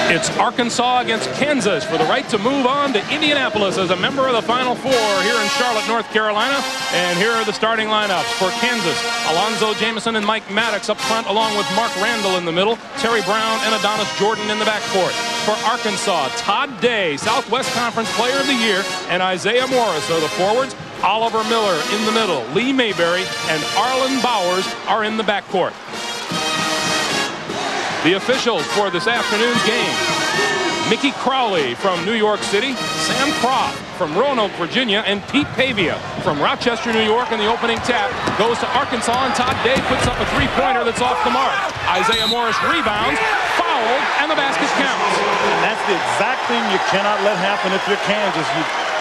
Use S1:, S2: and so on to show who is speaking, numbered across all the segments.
S1: It's Arkansas against Kansas for the right to move on to Indianapolis as a member of the Final Four here in Charlotte, North Carolina. And here are the starting lineups for Kansas. Alonzo Jamison and Mike Maddox up front, along with Mark Randall in the middle, Terry Brown and Adonis Jordan in the backcourt. For Arkansas, Todd Day, Southwest Conference Player of the Year, and Isaiah Morris are the forwards. Oliver Miller in the middle, Lee Mayberry and Arlen Bowers are in the backcourt. The officials for this afternoon's game: Mickey Crowley from New York City, Sam Croft from Roanoke, Virginia, and Pete Pavia from Rochester, New York. And the opening tap goes to Arkansas, and Todd Day puts up a three-pointer that's off the mark. Isaiah Morris rebounds, fouled, and the basket counts.
S2: And that's the exact thing you cannot let happen if you're Kansas.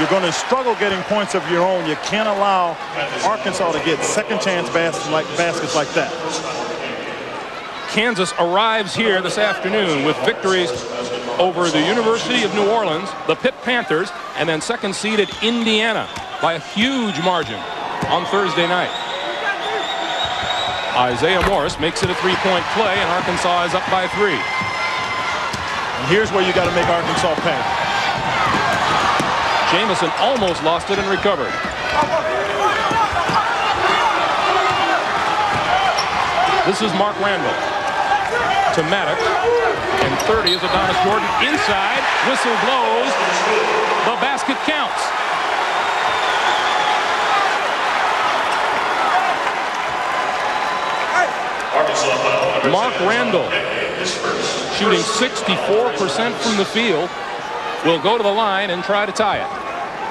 S2: You're going to struggle getting points of your own. You can't allow Arkansas to get second-chance baskets like that.
S1: Kansas arrives here this afternoon with victories over the University of New Orleans, the Pitt Panthers, and then second-seeded Indiana by a huge margin on Thursday night. Isaiah Morris makes it a three-point play, and Arkansas is up by 3.
S2: And here's where you got to make Arkansas pay.
S1: Jamison almost lost it and recovered. This is Mark Randall to Maddox, and 30 is Adonis Jordan inside. Whistle blows. The basket counts. Mark Randall, shooting 64% from the field, will go to the line and try to tie it.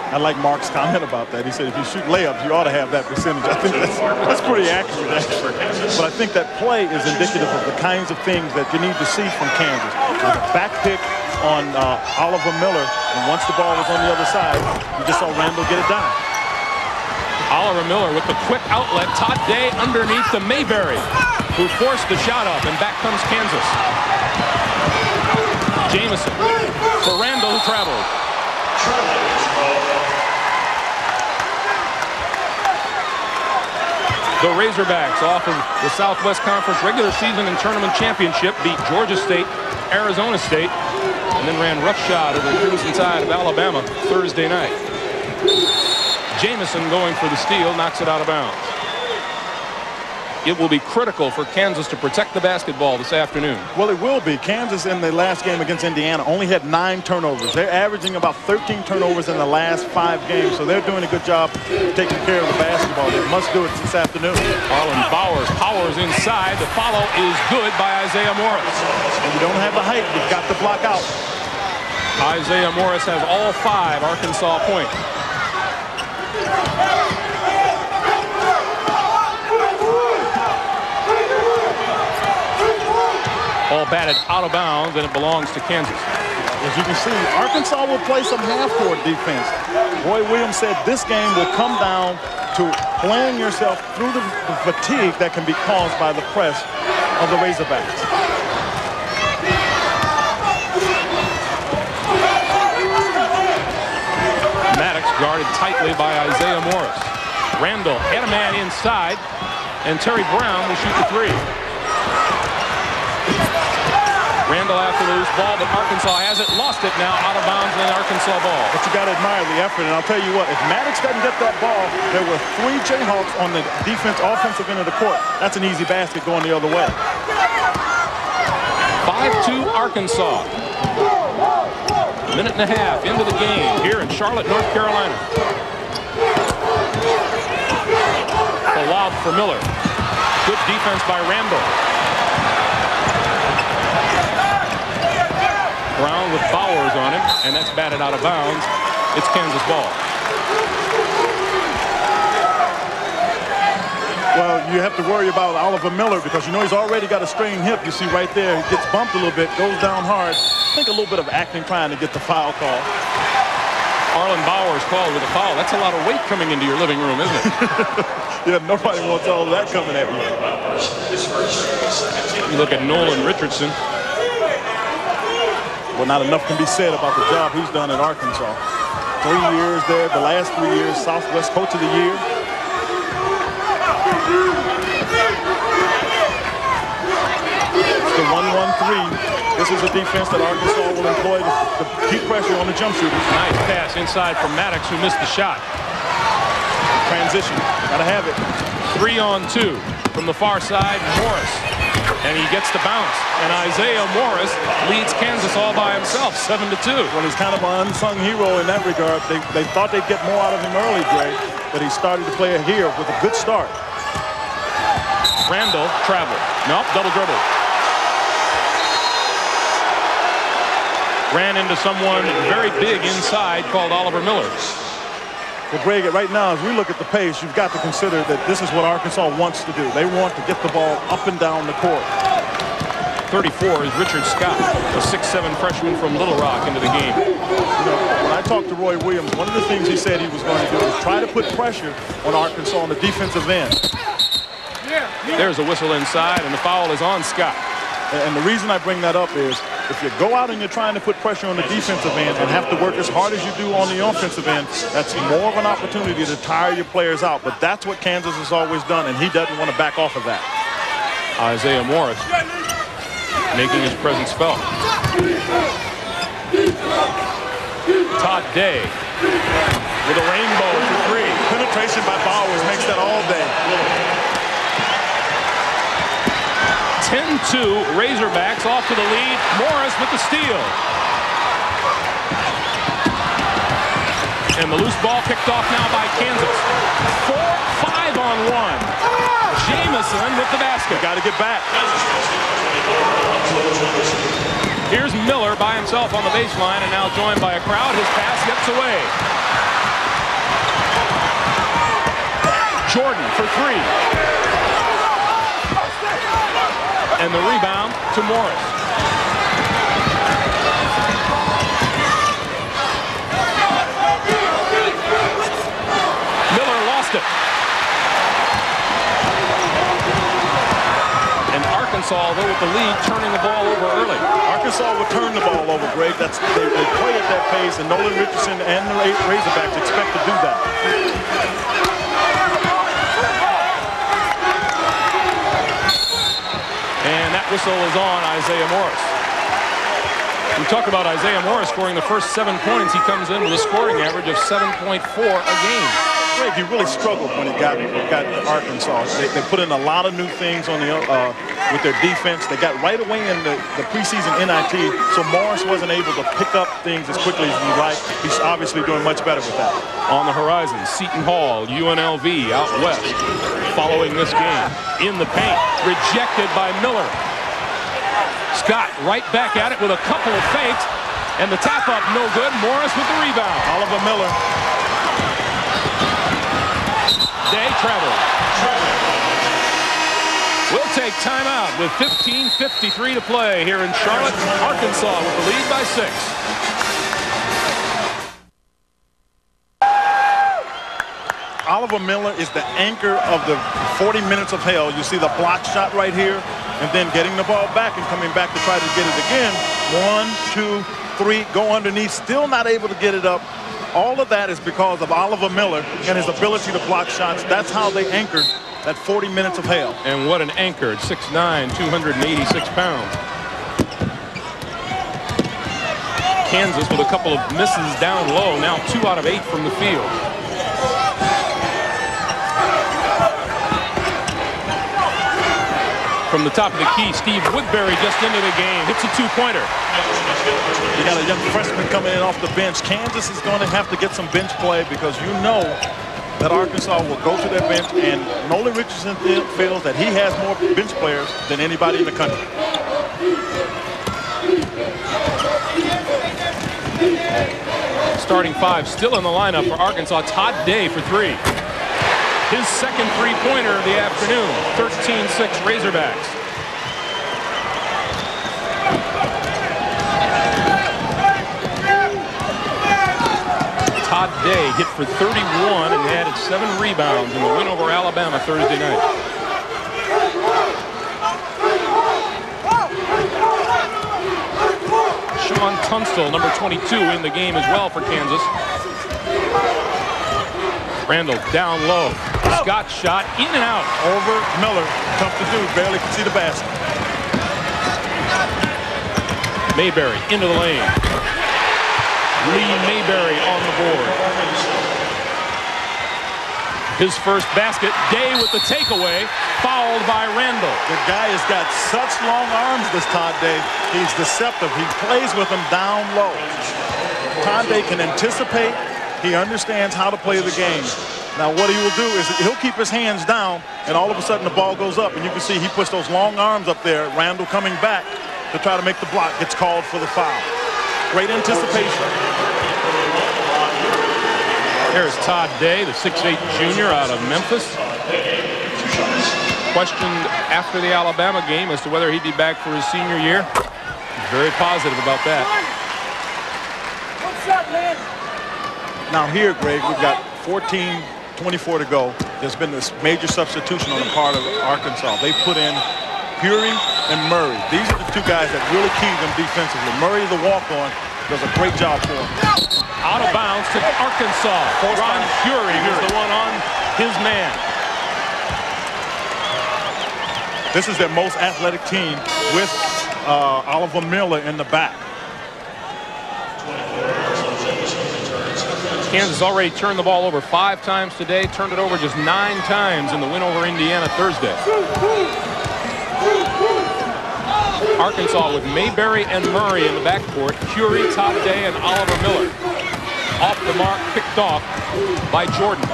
S2: I like Mark's comment about that. He said if you shoot layups, you ought to have that percentage. I think that's pretty accurate, actually. But I think that play is indicative of the kinds of things that you need to see from Kansas. With a back pick on Oliver Miller, and once the ball was on the other side, you just saw Randall get it down.
S1: Oliver Miller with the quick outlet. Todd Day underneath to Mayberry, who forced the shot up, and back comes Kansas. Jamison for Randall, who traveled. The Razorbacks, off of the Southwest Conference regular season and tournament championship, beat Georgia State, Arizona State, and then ran roughshod over the Crimson Tide of Alabama Thursday night. Jamison going for the steal, knocks it out of bounds. It will be critical for Kansas to protect the basketball this afternoon.
S2: Well, it will be. Kansas in the last game against Indiana only had 9 turnovers. They're averaging about 13 turnovers in the last 5 games, so they're doing a good job taking care of the basketball. They must do it this afternoon.
S1: Arlen Bowers powers inside. The follow is good by Isaiah Morris.
S2: And you don't have the height. You've got to block out.
S1: Isaiah Morris has all 5 Arkansas points. Ball batted out of bounds, and it belongs to Kansas.
S2: As you can see, Arkansas will play some half-court defense. Roy Williams said this game will come down to playing yourself through the fatigue that can be caused by the press of the Razorbacks.
S1: Maddox guarded tightly by Isaiah Morris. Randall had a man inside, and Terry Brown will shoot the 3. Randall after the loose ball, but Arkansas has it, lost it now, out of bounds, and Arkansas ball.
S2: But you got to admire the effort, and I'll tell you what, if Maddox doesn't get that ball, there were 3 Jayhawks on the offensive end of the court. That's an easy basket going the other way.
S1: 5-2 Arkansas. Minute and a half into the game here in Charlotte, North Carolina. A lob for Miller. Good defense by Randall. Brown with Bowers on him, and that's batted out of bounds. It's Kansas ball.
S2: Well, you have to worry about Oliver Miller because you know he's already got a strained hip. You see right there, he gets bumped a little bit, goes down hard. I think a little bit of acting trying to get the foul call.
S1: Arlen Bowers called with a foul. That's a lot of weight coming into your living room, isn't it?
S2: Yeah, nobody wants all of that coming at you.
S1: You look at Nolan Richardson.
S2: Well, not enough can be said about the job he's done at Arkansas. 3 years there, the last 3 years, Southwest Coach of the Year. It's the 1-1-3. This is a defense that Arkansas will employ to keep pressure on the jump shooters.
S1: Nice pass inside from Maddox, who missed the shot.
S2: Transition, gotta have it.
S1: 3-on-2 from the far side, Morris. And he gets the bounce. And Isaiah Morris leads Kansas all by himself, 7-2.
S2: Well, he's kind of an unsung hero in that regard. They thought they'd get more out of him early, Greg, but he started to play here with a good start.
S1: Randall traveled. Nope, double dribble. Ran into someone very big inside called Oliver Miller.
S2: Well, Greg, right now, as we look at the pace, you've got to consider that this is what Arkansas wants to do. They want to get the ball up and down the court.
S1: 34 is Richard Scott, a 6'7" freshman from Little Rock, into the game.
S2: You know, when I talked to Roy Williams, one of the things he said he was going to do is try to put pressure on Arkansas on the defensive end.
S1: There's a whistle inside, and the foul is on Scott.
S2: And the reason I bring that up is if you go out and you're trying to put pressure on the defensive end and have to work as hard as you do on the offensive end, that's more of an opportunity to tire your players out. But that's what Kansas has always done, and he doesn't want to back off of that.
S1: Isaiah Morris making his presence felt. Todd Day with a rainbow for three.
S2: Penetration by Bowers makes that all day.
S1: 10-2 Razorbacks off to the lead. Morris with the steal. And the loose ball picked off now by Kansas. 4-5-on-1. Jamison with the basket.
S2: Got to get back.
S1: Here's Miller by himself on the baseline and now joined by a crowd. His pass gets away. Jordan for three. And the rebound to Morris. Miller lost it. And Arkansas, though, with the lead, turning the ball over early.
S2: Arkansas will turn the ball over, Greg. They play at that pace, and Nolan Richardson and the Razorbacks expect to do that.
S1: And that whistle is on Isaiah Morris. We talk about Isaiah Morris scoring the first 7 points. He comes in with a scoring average of 7.4 a game.
S2: Greg, he really struggled when he got to Arkansas. They put in a lot of new things on with their defense. They got right away in the preseason NIT, so Morris wasn't able to pick up things as quickly as he'd like. He's obviously doing much better with that.
S1: On the horizon, Seton Hall, UNLV out west, following this game. In the paint, rejected by Miller. Scott right back at it with a couple of fakes, and the tap up no good. Morris with the rebound.
S2: Oliver Miller.
S1: Day travel. We'll take timeout with 15:53 to play here in Charlotte. Arkansas with the lead by 6.
S2: Oliver Miller is the anchor of the 40 minutes of hell. You see the block shot right here, and then getting the ball back and coming back to try to get it again. 1, 2, 3, go underneath, still not able to get it up. All of that is because of Oliver Miller and his ability to block shots. That's how they anchored that 40 minutes of hell.
S1: And what an anchor, 6'9", 286 pounds. Kansas with a couple of misses down low, now 2 out of 8 from the field. From the top of the key, Steve Woodbury just into the game. Hits a 2-pointer.
S2: You got a young freshman coming in off the bench. Kansas is going to have to get some bench play because you know that Arkansas will go to their bench, and Nolan Richardson feels that he has more bench players than anybody in the country.
S1: Starting 5 still in the lineup for Arkansas. Todd Day for 3. His second 3-pointer of the afternoon. 13-6 Razorbacks. Todd Day hit for 31 and added 7 rebounds in the win over Alabama Thursday night. Sean Tunstall, number 22, in the game as well for Kansas. Randall down low. Scott shot in and out.
S2: Over Miller. Tough to do. Barely can see the basket.
S1: Mayberry into the lane. Lee Mayberry on the board. His first basket. Day with the takeaway, fouled by Randall.
S2: The guy has got such long arms, this Todd Day. He's deceptive. He plays with them down low. Todd Day can anticipate. He understands how to play the game. Now what he will do is he'll keep his hands down, and all of a sudden the ball goes up, and you can see he puts those long arms up there. Randall coming back to try to make the block, gets called for the foul. Great anticipation.
S1: Here's Todd Day, the 6'8" junior out of Memphis. Questioned after the Alabama game as to whether he'd be back for his senior year. Very positive about that.
S3: What's up, man?
S2: Now here, Greg, we've got 14:24 to go. There's been this major substitution on the part of Arkansas. They put in Fury and Murray. These are the two guys that really key them defensively. Murray, the walk-on, does a great job for them.
S1: Out of bounds to Arkansas. Ron Fury was the one on his man.
S2: This is their most athletic team with Oliver Miller in the back.
S1: Kansas already turned the ball over 5 times today. Turned it over just 9 times in the win over Indiana Thursday. Arkansas with Mayberry and Murray in the backcourt. Curie, Todd Day, and Oliver Miller. Off the mark, picked off by Jordan.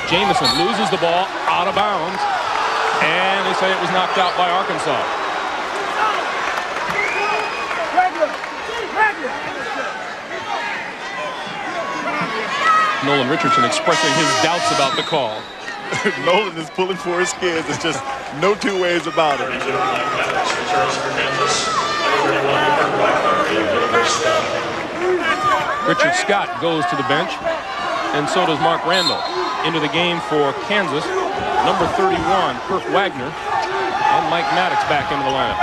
S1: Jamison loses the ball out of bounds, and they say it was knocked out by Arkansas. Nolan Richardson expressing his doubts about the call.
S2: Nolan is pulling for his kids. It's just no two ways about it.
S1: Richard Scott goes to the bench, and so does Mark Randall. Into the game for Kansas, number 31, Kirk Wagner, and Mike Maddox back into the lineup.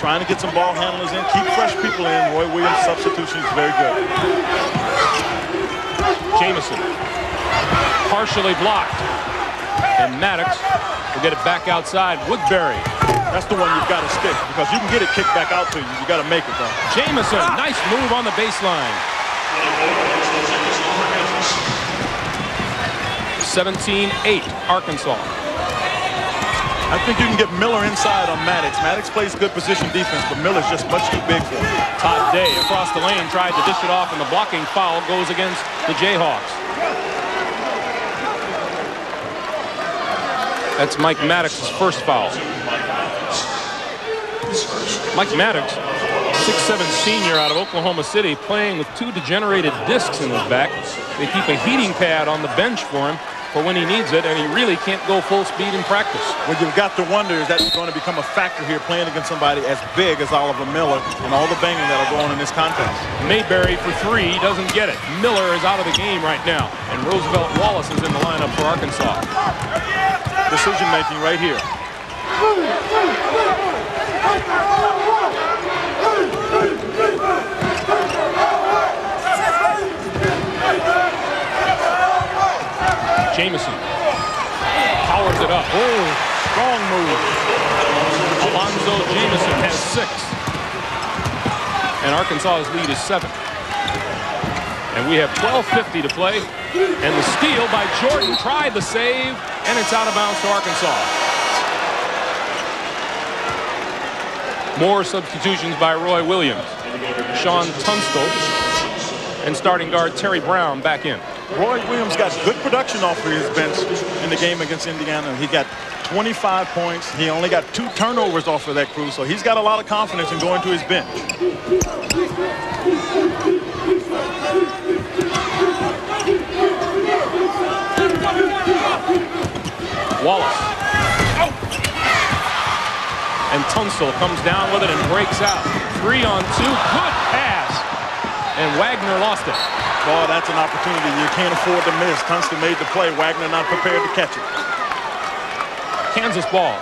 S2: Trying to get some ball handlers in, keep fresh people in. Roy Williams' substitution is very good. Jamison,
S1: partially blocked. And Maddox will get it back outside. Woodbury.
S2: That's the one you've got to stick, because you can get it kicked back out to you. You got to make it, though.
S1: Jamison, nice move on the baseline. 17-8, Arkansas.
S2: I think you can get Miller inside on Maddox. Maddox plays good position defense, but Miller's just much too big for him.
S1: Todd Day across the lane tried to dish it off, and the blocking foul goes against the Jayhawks. That's Mike Maddox's first foul. Mike Maddox, 6'7" senior out of Oklahoma City, playing with 2 degenerated discs in his back. They keep a heating pad on the bench for him for when he needs it, and he really can't go full speed in practice.
S2: What you've got to wonder is that's going to become a factor here playing against somebody as big as Oliver Miller and all the banging that'll go on in this contest.
S1: Mayberry for 3, doesn't get it. Miller is out of the game right now, and Roosevelt Wallace is in the lineup for Arkansas.
S2: Decision making right here.
S1: Jamison powers it up.
S2: Oh, strong move.
S1: Alonzo Jamison has 6. And Arkansas's lead is 7. And we have 12:50 to play. And the steal by Jordan, tried the save, and it's out of bounds to Arkansas. More substitutions by Roy Williams. Sean Tunstall and starting guard Terry Brown back in.
S2: Roy Williams got good production off of his bench in the game against Indiana. He got 25 points. He only got 2 turnovers off of that crew, so he's got a lot of confidence in going to his bench.
S1: Wallace. And Tunstall comes down with it and breaks out. 3-on-2, good pass. And Wagner lost it.
S2: Oh, that's an opportunity you can't afford to miss. Tunstall made the play. Wagner not prepared to catch it.
S1: Kansas ball.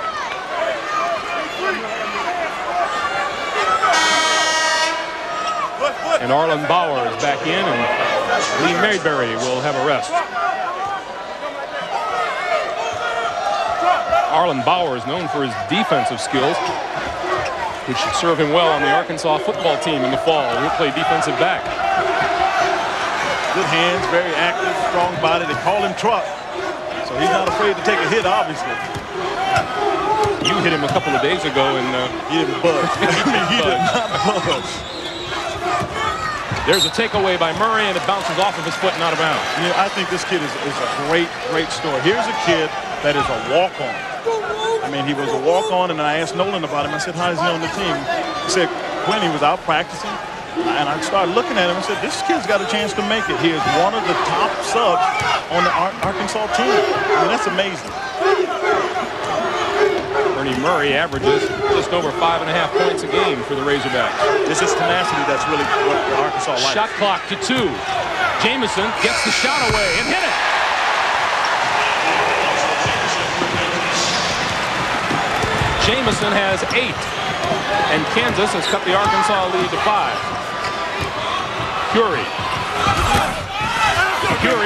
S1: And Arlen Bauer is back in, and Lee Mayberry will have a rest. Arlen Bowers, known for his defensive skills, which should serve him well on the Arkansas football team in the fall. He'll play defensive back.
S2: Good hands, very active, strong body. They call him Truck, so he's not afraid to take a hit, obviously.
S1: You hit him a couple of days ago, and
S2: he didn't budge. He did not budge.
S1: There's a takeaway by Murray, and it bounces off of his foot and out of bounds.
S2: You know, I think this kid is a great story. Here's a kid that is a walk-on. I mean, he was a walk-on, and I asked Nolan about him. I said, how is he on the team? He said, when he was out practicing, and I started looking at him and said, this kid's got a chance to make it. He is one of the top subs on the Arkansas team. I mean, that's amazing.
S1: Ernie Murray averages just over 5.5 points a game for the Razorbacks.
S2: This is tenacity that's really what Arkansas likes.
S1: Shot clock to 2. Jamison gets the shot away and hit it. Jamison has 8, and Kansas has cut the Arkansas lead to 5. Curie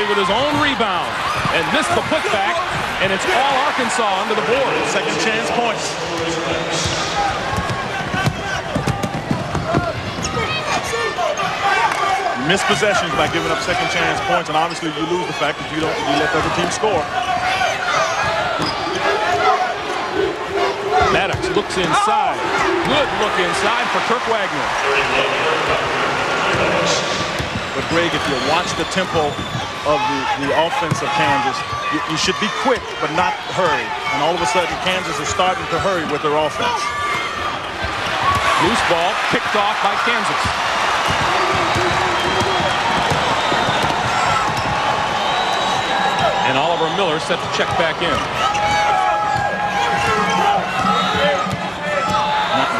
S1: with his own rebound and missed the putback, and it's all Arkansas under the board.
S2: Second chance points. Missed possessions by giving up second chance points, and obviously you lose the fact that you let the other team score.
S1: Maddox looks inside. Good look inside for Kirk Wagner.
S2: But Greg, if you watch the tempo of the offense of Kansas, you should be quick but not hurry. And all of a sudden, Kansas is starting to hurry with their offense.
S1: Loose ball picked off by Kansas. And Oliver Miller set to check back in.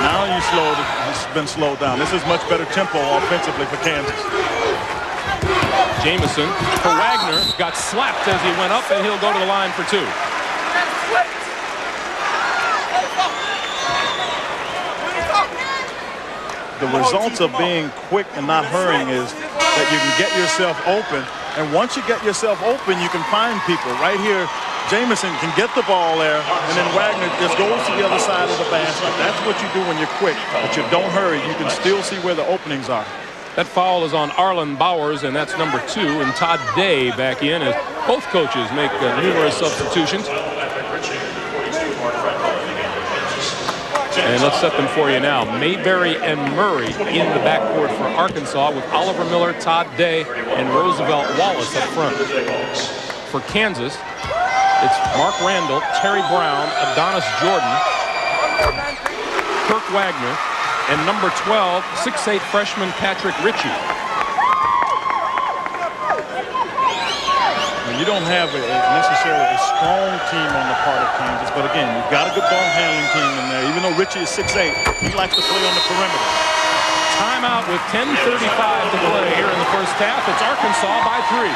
S2: Now it's been slowed down. This is much better tempo offensively for Kansas.
S1: Jamison for Wagner, got slapped as he went up, and he'll go to the line for 2.
S2: The results of being quick and not hurrying is that you can get yourself open, and once you get yourself open, you can find people. Right here, Jamison can get the ball there, and then Wagner just goes to the other side of the basket. That's what you do when you're quick, but you don't hurry. You can still see where the openings are.
S1: That foul is on Arlen Bowers, and that's number 2, and Todd Day back in as both coaches make numerous substitutions. And let's set them for you now. Mayberry and Murray in the backcourt for Arkansas, with Oliver Miller, Todd Day, and Roosevelt Wallace up front. For Kansas, it's Mark Randall, Terry Brown, Adonis Jordan, Kirk Wagner, and number 12, 6'8" freshman Patrick Ritchie.
S2: You don't have necessarily a strong team on the part of Kansas, but again, you've got a good ball handling team in there. Even though Ritchie is 6'8", he likes to play on the perimeter.
S1: Timeout with 10:35 to play here in the first half. It's Arkansas by 3.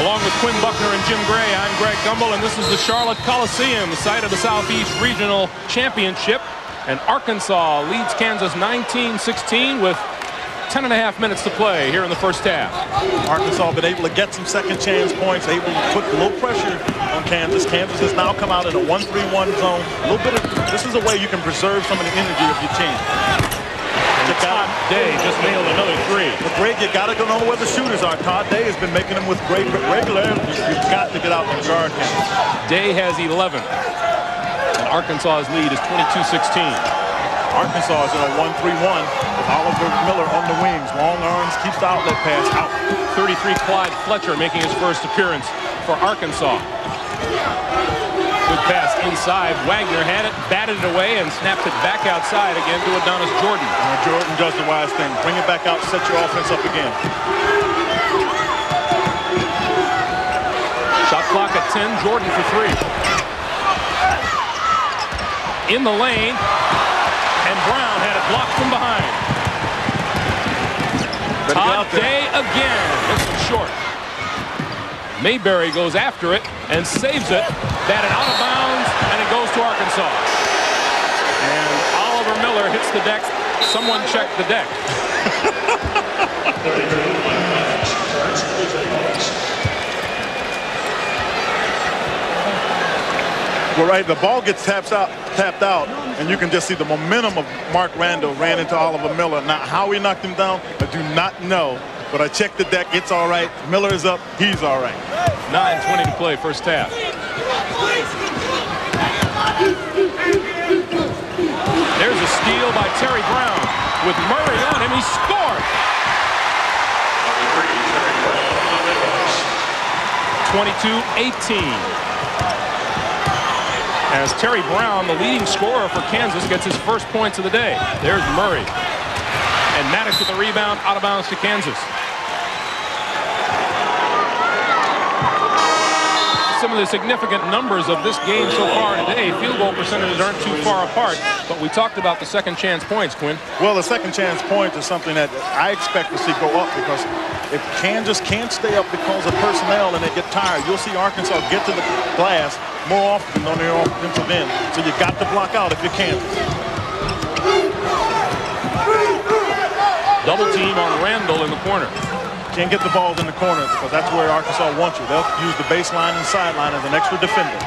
S1: Along with Quinn Buckner and Jim Gray, I'm Greg Gumbel, and this is the Charlotte Coliseum, the site of the Southeast Regional Championship. And Arkansas leads Kansas 19-16 with 10.5 minutes to play here in the first half.
S2: Arkansas been able to get some second chance points, able to put low pressure on Kansas. Kansas has now come out in a 1-3-1 zone. A little bit of, this is a way you can preserve some of the energy of your team.
S1: Todd Day just nailed another 3.
S2: But Greg, you got to go know where the shooters are. Todd Day has been making them with great regularity. You've got to get out and guard him.
S1: Day has 11. And Arkansas's lead is 22-16.
S2: Arkansas is in a 1-3-1 with Oliver Miller on the wings. Long arms, keeps the outlet pass out.
S1: 33 Clyde Fletcher making his first appearance for Arkansas. Good pass inside. Wagner had it, batted it away, and snapped it back outside again to Adonis Jordan.
S2: Jordan does the wise thing. Bring it back out, set your offense up again.
S1: Shot clock at 10. Jordan for 3. In the lane, and Brown had it blocked from behind. Todd Day again. This one's short. Mayberry goes after it and saves it. Batted out of bounds, and it goes to Arkansas. And Oliver Miller hits the deck. Someone check the deck.
S2: Well, right, the ball gets tapped out, and you can just see the momentum of Mark Randall ran into Oliver Miller. Now, how he knocked him down, I do not know, but I checked the deck. It's all right. Miller is up. He's all right.
S1: 9:20 to play, first half. There's a steal by Terry Brown. With Murray on him, he scored. 22-18. As Terry Brown, the leading scorer for Kansas, gets his first points of the day. There's Murray. And Maddox with the rebound, out of bounds to Kansas. Some of the significant numbers of this game so far today, field goal percentages aren't too far apart, but we talked about the second chance points, Quinn.
S2: Well, the second chance points is something that I expect to see go up, because if Kansas can't stay up because of personnel and they get tired, you'll see Arkansas get to the glass more often on their offensive end. So you got to block out if you can.
S1: Double team on Randall in the corner.
S2: Can't get the balls in the corner because that's where Arkansas wants you. They'll use the baseline and sideline as an extra defender.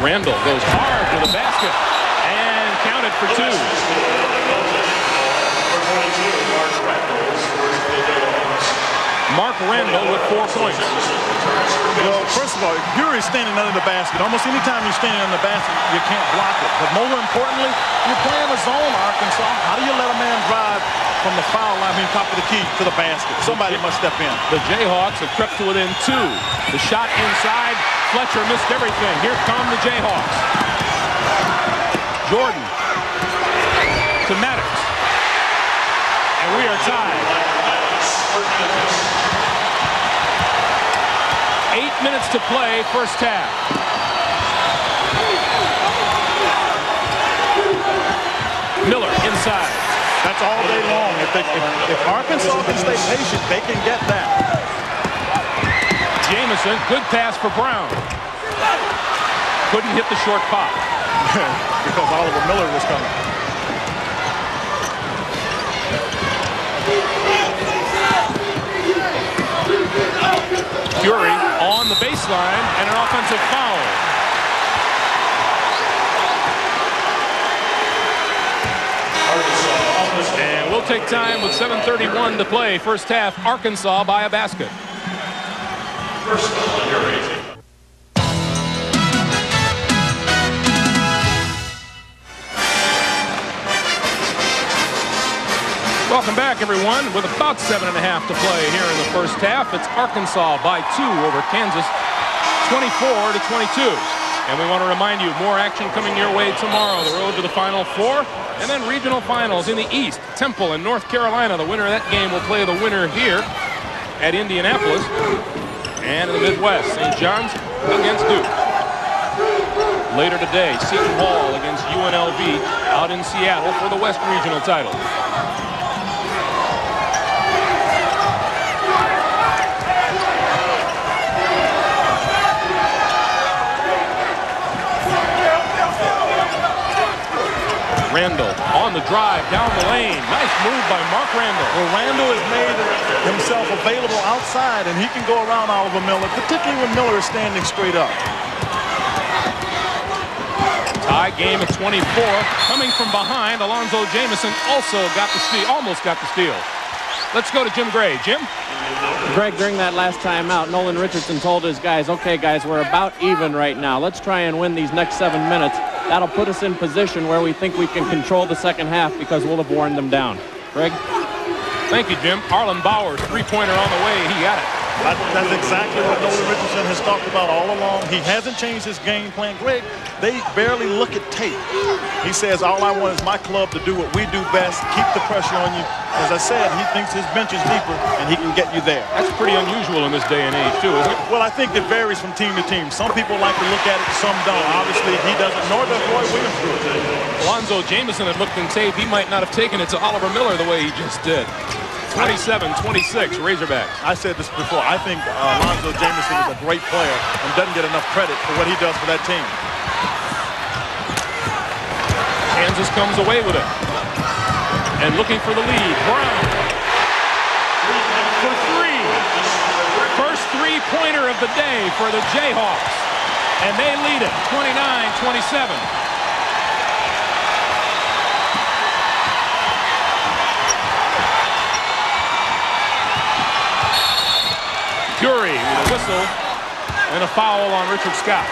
S1: Randall goes hard to the basket and counted for two. Mark Randall with 4 points.
S2: Well, first of all, if Fury's standing under the basket, almost any time you're standing under the basket, you can't block it. But more importantly, you're playing a zone, Arkansas. How do you let a man drive from the foul line, top of the key, to the basket? Somebody must step in.
S1: The Jayhawks have crept to within 2. The shot inside. Fletcher missed everything. Here come the Jayhawks. Jordan to Maddox. And we are tied. 8 minutes to play, first half. Miller inside.
S2: That's all day long. If Arkansas can stay patient, they can get that.
S1: Jamison, good pass for Brown. Couldn't hit the short pop.
S2: Because Oliver Miller was coming.
S1: Fury on the baseline and an offensive foul. And we'll take time with 7:31 to play. First half, Arkansas by a basket. Welcome back, everyone. With about 7.5 to play here in the first half, it's Arkansas by 2 over Kansas, 24-22. And we want to remind you, more action coming your way tomorrow. The road to the Final Four, and then regional finals in the East. Temple in North Carolina. The winner of that game will play the winner here at Indianapolis. And in the Midwest, St. John's against Duke. Later today, Seton Hall against UNLV out in Seattle for the West Regional title. Randall on the drive down the lane. Nice move by Mark Randall.
S2: Well, Randall has made himself available outside, and he can go around Oliver Miller, particularly when Miller is standing straight up.
S1: Tie game at 24. Coming from behind, Alonzo Jamison also got the steal, almost got the steal. Let's go to Jim Gray. Jim?
S4: Greg, during that last timeout, Nolan Richardson told his guys, okay, guys, we're about even right now. Let's try and win these next 7 minutes. That'll put us in position where we think we can control the second half because we'll have worn them down. Greg?
S1: Thank you, Jim. Arlen Bowers, three-pointer on the way. He got it.
S2: That's exactly what Nolan Richardson has talked about all along. He hasn't changed his game plan. Greg, they barely look at tape. He says, all I want is my club to do what we do best, keep the pressure on you. As I said, he thinks his bench is deeper, and he can get you there.
S1: That's pretty unusual in this day and age, too, isn't it?
S2: Well, I think it varies from team to team. Some people like to look at it, some don't. Obviously, he doesn't, nor does Roy Williams do it.
S1: Alonzo Jamison had looked in tape. He might not have taken it to Oliver Miller the way he just did. 27-26, Razorbacks.
S2: I said this before. I think Alonzo Jamison is a great player and doesn't get enough credit for what he does for that team.
S1: Kansas comes away with it. And looking for the lead. Brown for 3. First three-pointer of of the day for the Jayhawks. And they lead it 29-27. Curie with a whistle and a foul on Richard Scott.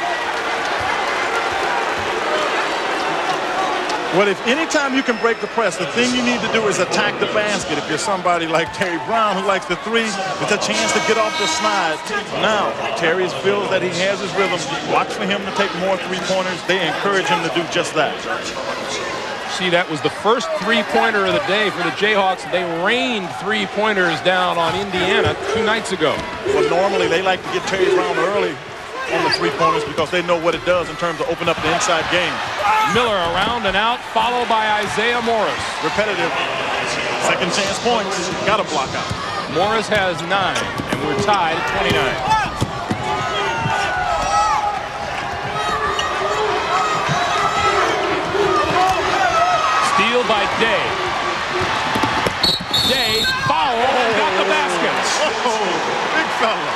S2: Well, if anytime you can break the press, the thing you need to do is attack the basket. If you're somebody like Terry Brown who likes the three, it's a chance to get off the slide. Now, Terry feels that he has his rhythm. Watch for him to take more three-pointers. They encourage him to do just that.
S1: See, that was the first three-pointer of the day for the Jayhawks. They rained three-pointers down on Indiana 2 nights ago.
S2: Well, normally they like to get Terry Brown early on the three-pointers because they know what it does in terms of open up the inside game.
S1: Miller around and out, followed by Isaiah Morris.
S2: Repetitive. Second chance points. Got to block out.
S1: Morris has 9, and we're tied at 29. Steal by Day. Day foul and got the basket.
S2: Oh, big fella.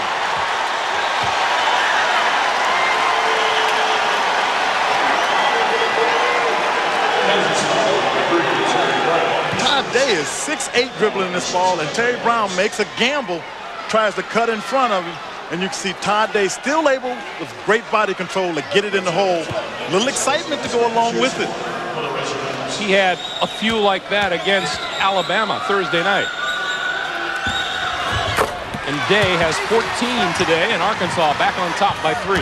S2: Todd Day is 6'8" dribbling this ball, and Terry Brown makes a gamble, tries to cut in front of him, and you can see Todd Day still able, with great body control, to get it in the hole. A little excitement to go along with it.
S1: He had a few like that against Alabama Thursday night. And Day has 14 today, and Arkansas back on top by 3.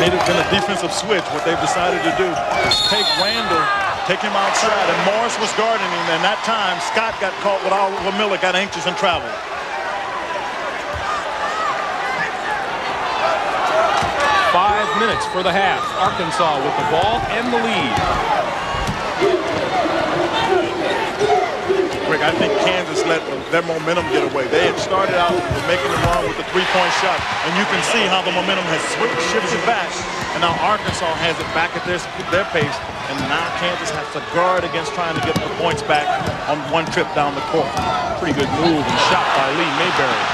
S2: Made it been a defensive switch. What they've decided to do is take Randall, take him outside, and Morris was guarding him, and that time Scott got caught with Oliver Miller, got anxious and traveled.
S1: Minutes for the half. Arkansas with the ball and the lead.
S2: Rick, I think Kansas let their momentum get away. They had started out with making the run with the three-point shot, and you can see how the momentum has shifted back, and now Arkansas has it back at their pace, and now Kansas has to guard against trying to get the points back on one trip down the court.
S1: Pretty good move and shot by Lee Mayberry.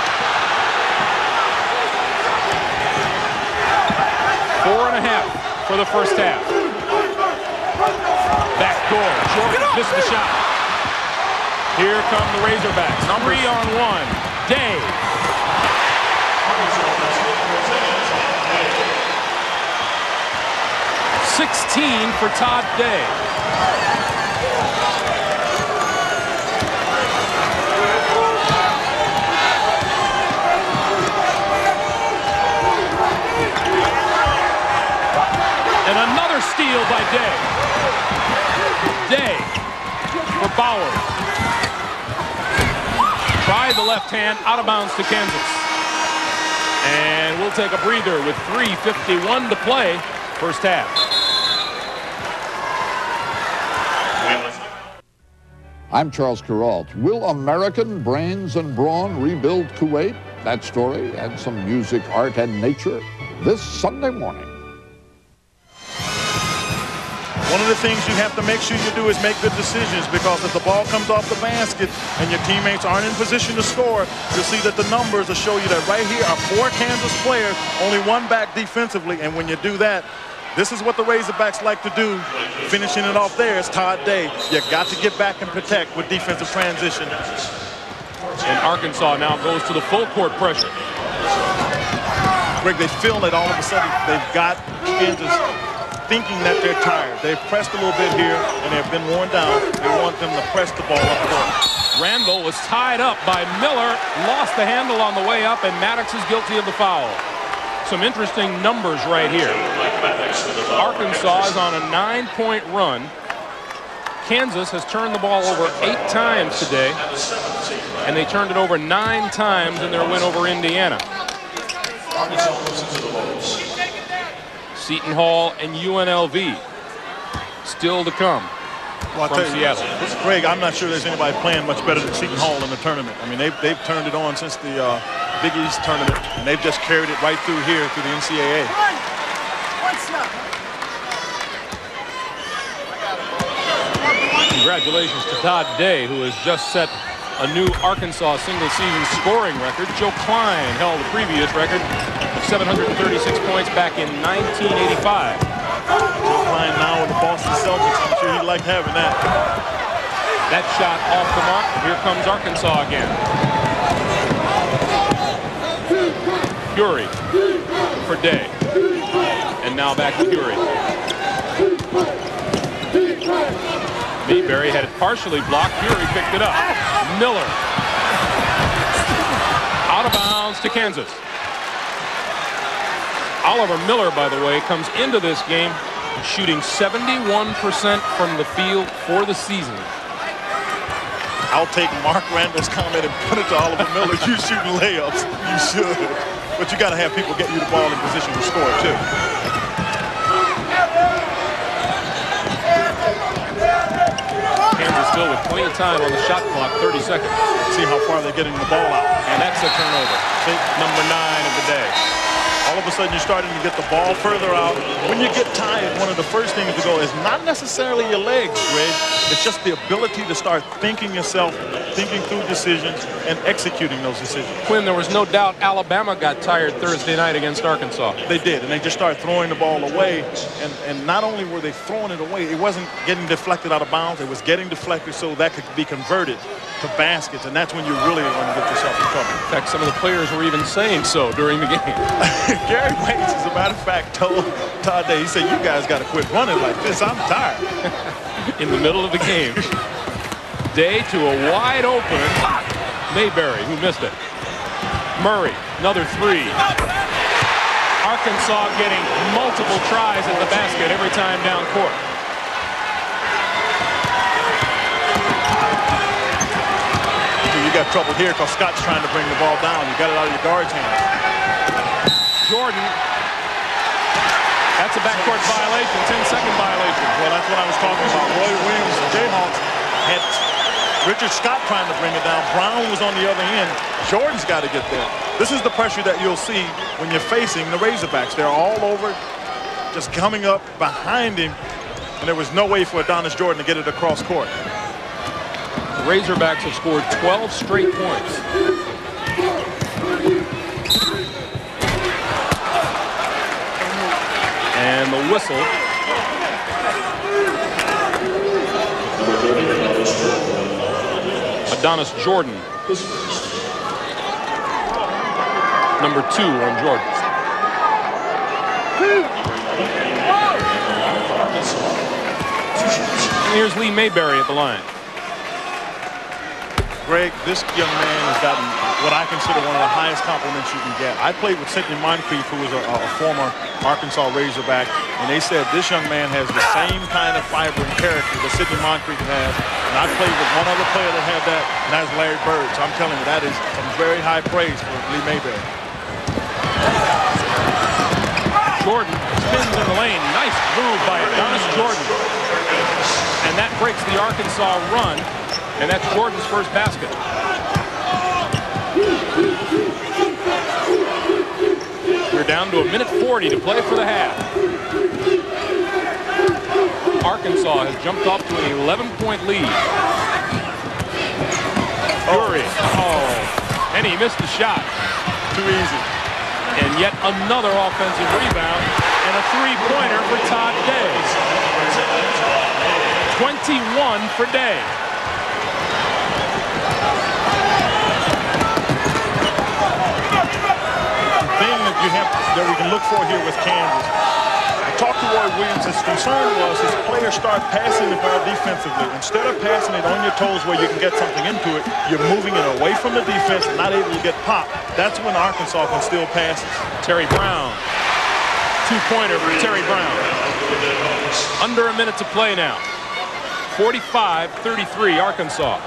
S1: 4.5 for the first half. Backdoor. Jordan missed the shot. Here come the Razorbacks. 3-on-1. Day. $16 for Todd Day. And another steal by Day. Day for Bauer. Try the left hand, out of bounds to Kansas. And we'll take a breather with 3:51 to play, first half.
S5: I'm Charles Kuralt. Will American brains and brawn rebuild Kuwait? That story and some music, art, and nature this Sunday morning.
S2: One of the things you have to make sure you do is make good decisions, because if the ball comes off the basket and your teammates aren't in position to score, you'll see that the numbers will show you that right here are 4 Kansas players, only 1 back defensively, and when you do that, this is what the Razorbacks like to do. Finishing it off there is Todd Day. You got to get back and protect with defensive transition.
S1: And Arkansas now goes to the full court pressure.
S2: Greg, they feel that all of a sudden they've got Kansas thinking that they're tired. They've pressed a little bit here, and they've been worn down. They want them to press the ball up court.
S1: Randall was tied up by Miller, lost the handle on the way up, and Maddox is guilty of the foul. Some interesting numbers right here. Arkansas is on a 9-point run. Kansas has turned the ball over 8 times today, and they turned it over 9 times in their win over Indiana. Seton Hall and UNLV still to come from Seattle.
S2: Greg, I'm not sure there's anybody playing much better than Seton Hall in the tournament. I mean, they've turned it on since the Big East tournament, and they've just carried it right through here through the NCAA.
S1: Congratulations to Todd Day, who has just set a new Arkansas single-season scoring record. Joe Klein held the previous record of 736 points back in 1985.
S2: Joe Klein now with the Boston Celtics. I'm sure he'd like having that.
S1: That shot off the mark. Here comes Arkansas again. Fury for Day. And now back to Fury. Mayberry had it partially blocked. Fury picked it up. Miller. Out of bounds to Kansas. Oliver Miller, by the way, comes into this game shooting 71% from the field for the season.
S2: I'll take Mark Randall's comment and put it to Oliver Miller. You shooting layups. You should. But you got to have people get you the ball in position to score, too.
S1: Kansas still with plenty of time on the shot clock, 30 seconds.
S2: See how far they're getting the ball out.
S1: And that's a turnover. Number 9 of the day.
S2: All of a sudden, you're starting to get the ball further out. When you get tired, one of the first things to go is not necessarily your legs, Greg. It's just the ability to start thinking yourself, thinking through decisions, and executing those decisions.
S1: Quinn, there was no doubt Alabama got tired Thursday night against Arkansas.
S2: They did, and they just started throwing the ball away. And not only were they throwing it away, it wasn't getting deflected out of bounds. It was getting deflected so that could be converted to baskets, and that's when you really want to get yourself in trouble.
S1: In fact, some of the players were even saying so during the game.
S2: Gary Waits, as a matter of fact, told Todd Day, he said, you guys got to quit running like this. I'm tired.
S1: In the middle of the game. Day to a wide open Mayberry, who missed it. Murray, another 3. Arkansas getting multiple tries at the basket every time down court.
S2: You got trouble here because Scott's trying to bring the ball down. You got it out of your guard's hands.
S1: Jordan. That's a backcourt violation, 10-second violation.
S2: Well, that's what I was talking about. Roy Williams, the Jayhawks, had Richard Scott trying to bring it down. Brown was on the other end. Jordan's got to get there. This is the pressure that you'll see when you're facing the Razorbacks. They're all over, just coming up behind him, and there was no way for Adonis Jordan to get it across court.
S1: The Razorbacks have scored 12 straight points. And the whistle. Adonis Jordan. Number 2 on Jordan. And here's Lee Mayberry at the line.
S2: Greg, this young man has gotten what I consider one of the highest compliments you can get. I played with Sidney Moncrief, who was a former Arkansas Razorback, and they said this young man has the same kind of fiber and character that Sidney Moncrief has. And I played with one other player that had that, and that's Larry Bird. So I'm telling you, that is some very high praise for Lee Mayberry.
S1: Jordan spins in the lane. Nice move by Adonis Jordan. And that breaks the Arkansas run. And that's Jordan's first basket. We're down to 1:40 to play for the half. Arkansas has jumped off to an 11-point lead. Fury. Oh, and he missed the shot.
S2: Too easy.
S1: And yet another offensive rebound and a three-pointer for Todd Day. 21 for Day.
S2: That we can look for here with Kansas. I talked to Roy Williams. His concern was his players start passing the ball defensively. Instead of passing it on your toes where you can get something into it, you're moving it away from the defense and not able to get popped. That's when Arkansas can steal passes.
S1: Terry Brown. Two-pointer for Terry Brown. Under a minute to play now. 45-33 Arkansas.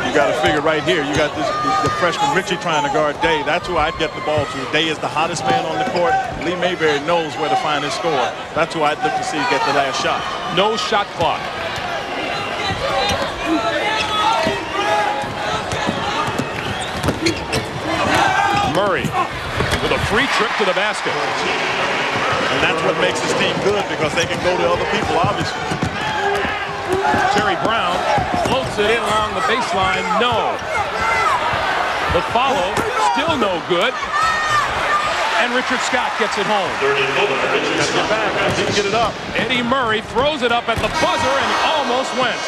S2: You got to figure right here, you got the freshman Richie trying to guard Day. That's who I'd get the ball to. Day is the hottest man on the court. Lee Mayberry knows where to find his score. That's who I'd look to see get the last shot.
S1: No shot clock. Murray with a free trip to the basket.
S2: And that's what makes this team good, because they can go to other people, obviously.
S1: Terry Brown floats it in along the baseline. No. The follow, still no good. And Richard Scott gets it home.
S2: Got it back. Didn't get it up.
S1: Eddie Murray throws it up at the buzzer and almost went.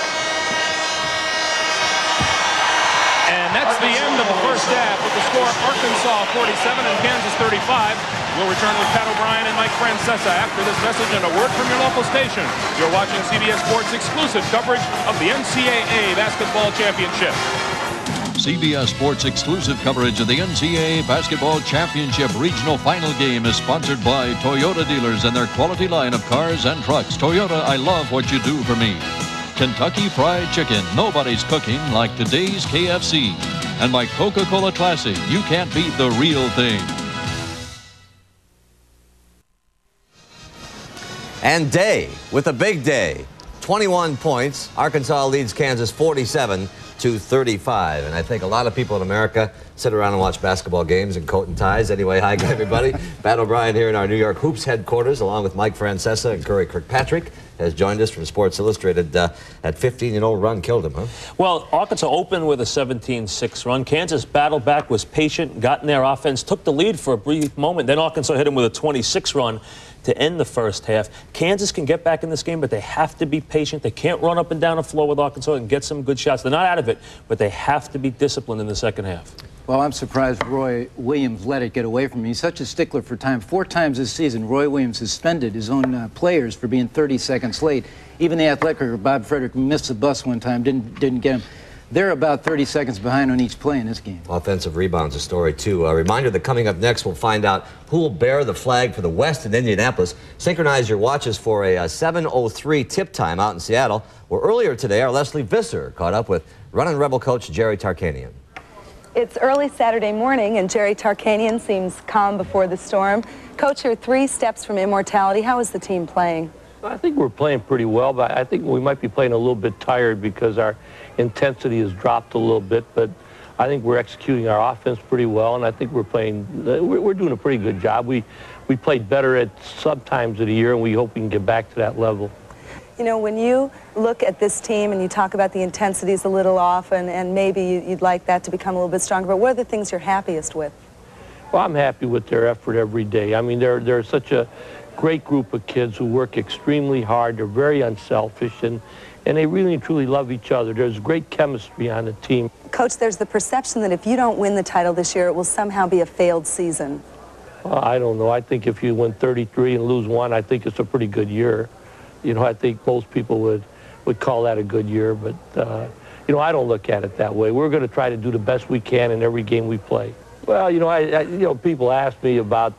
S1: And that's the end of the first half with the score Arkansas 47 and Kansas 35. We'll return with Pat O'Brien and Mike Francesa after this message and a word from your local station. You're watching CBS Sports exclusive coverage of the NCAA Basketball Championship.
S6: CBS Sports exclusive coverage of the NCAA Basketball Championship Regional Final Game is sponsored by Toyota dealers and their quality line of cars and trucks. Toyota, I love what you do for me. Kentucky Fried Chicken, nobody's cooking like today's KFC. And by Coca-Cola Classic, you can't beat the real thing.
S7: And Day with a big day. 21 points. Arkansas leads Kansas 47-35. And I think a lot of people in America sit around and watch basketball games in coat and ties. Anyway, hi, everybody. Pat O'Brien here in our New York Hoops headquarters, along with Mike Francesa and Curry Kirkpatrick, has joined us from Sports Illustrated. That 15-0 run killed him, huh?
S8: Well, Arkansas opened with a 17-6 run. Kansas battled back, was patient, got in their offense, took the lead for a brief moment. Then Arkansas hit him with a 26 run to end the first half. Kansas can get back in this game, but they have to be patient. They can't run up and down the floor with Arkansas and get some good shots. They're not out of it, but they have to be disciplined in the second half.
S9: Well, I'm surprised Roy Williams let it get away from him. He's such a stickler for time. 4 times this season, Roy Williams suspended his own players for being 30 seconds late. Even the athletic Bob Frederick missed the bus one time, didn't get him. They're about 30 seconds behind on each play in this game.
S7: Offensive rebounds a story, too. A reminder that coming up next, we'll find out who will bear the flag for the West in Indianapolis. Synchronize your watches for a 7:03 tip time out in Seattle, where earlier today, our Leslie Visser caught up with Runnin' Rebel coach Jerry Tarkanian.
S10: It's early Saturday morning, and Jerry Tarkanian seems calm before the storm. Coach, you're 3 steps from immortality. How is the team playing?
S11: I think we're playing pretty well, but I think we might be playing a little bit tired because our intensity has dropped a little bit. But I think we're executing our offense pretty well, and I think we're doing a pretty good job. We played better at some times of the year, and we hope we can get back to that level.
S10: You know, when you look at this team and you talk about the intensity's a little off and maybe you'd like that to become a little bit stronger, but what are the things you're happiest with?
S11: Well, I'm happy with their effort every day. I mean, they're such a great group of kids who work extremely hard. They're very unselfish, and they really and truly love each other. There's great chemistry on the team.
S10: Coach, there's the perception that if you don't win the title this year, it will somehow be a failed season.
S11: Well, I don't know. I think if you win 33 and lose 1, I think it's a pretty good year. You know, I think most people would call that a good year, but, you know, I don't look at it that way. We're going to try to do the best we can in every game we play. Well, you know, people ask me about,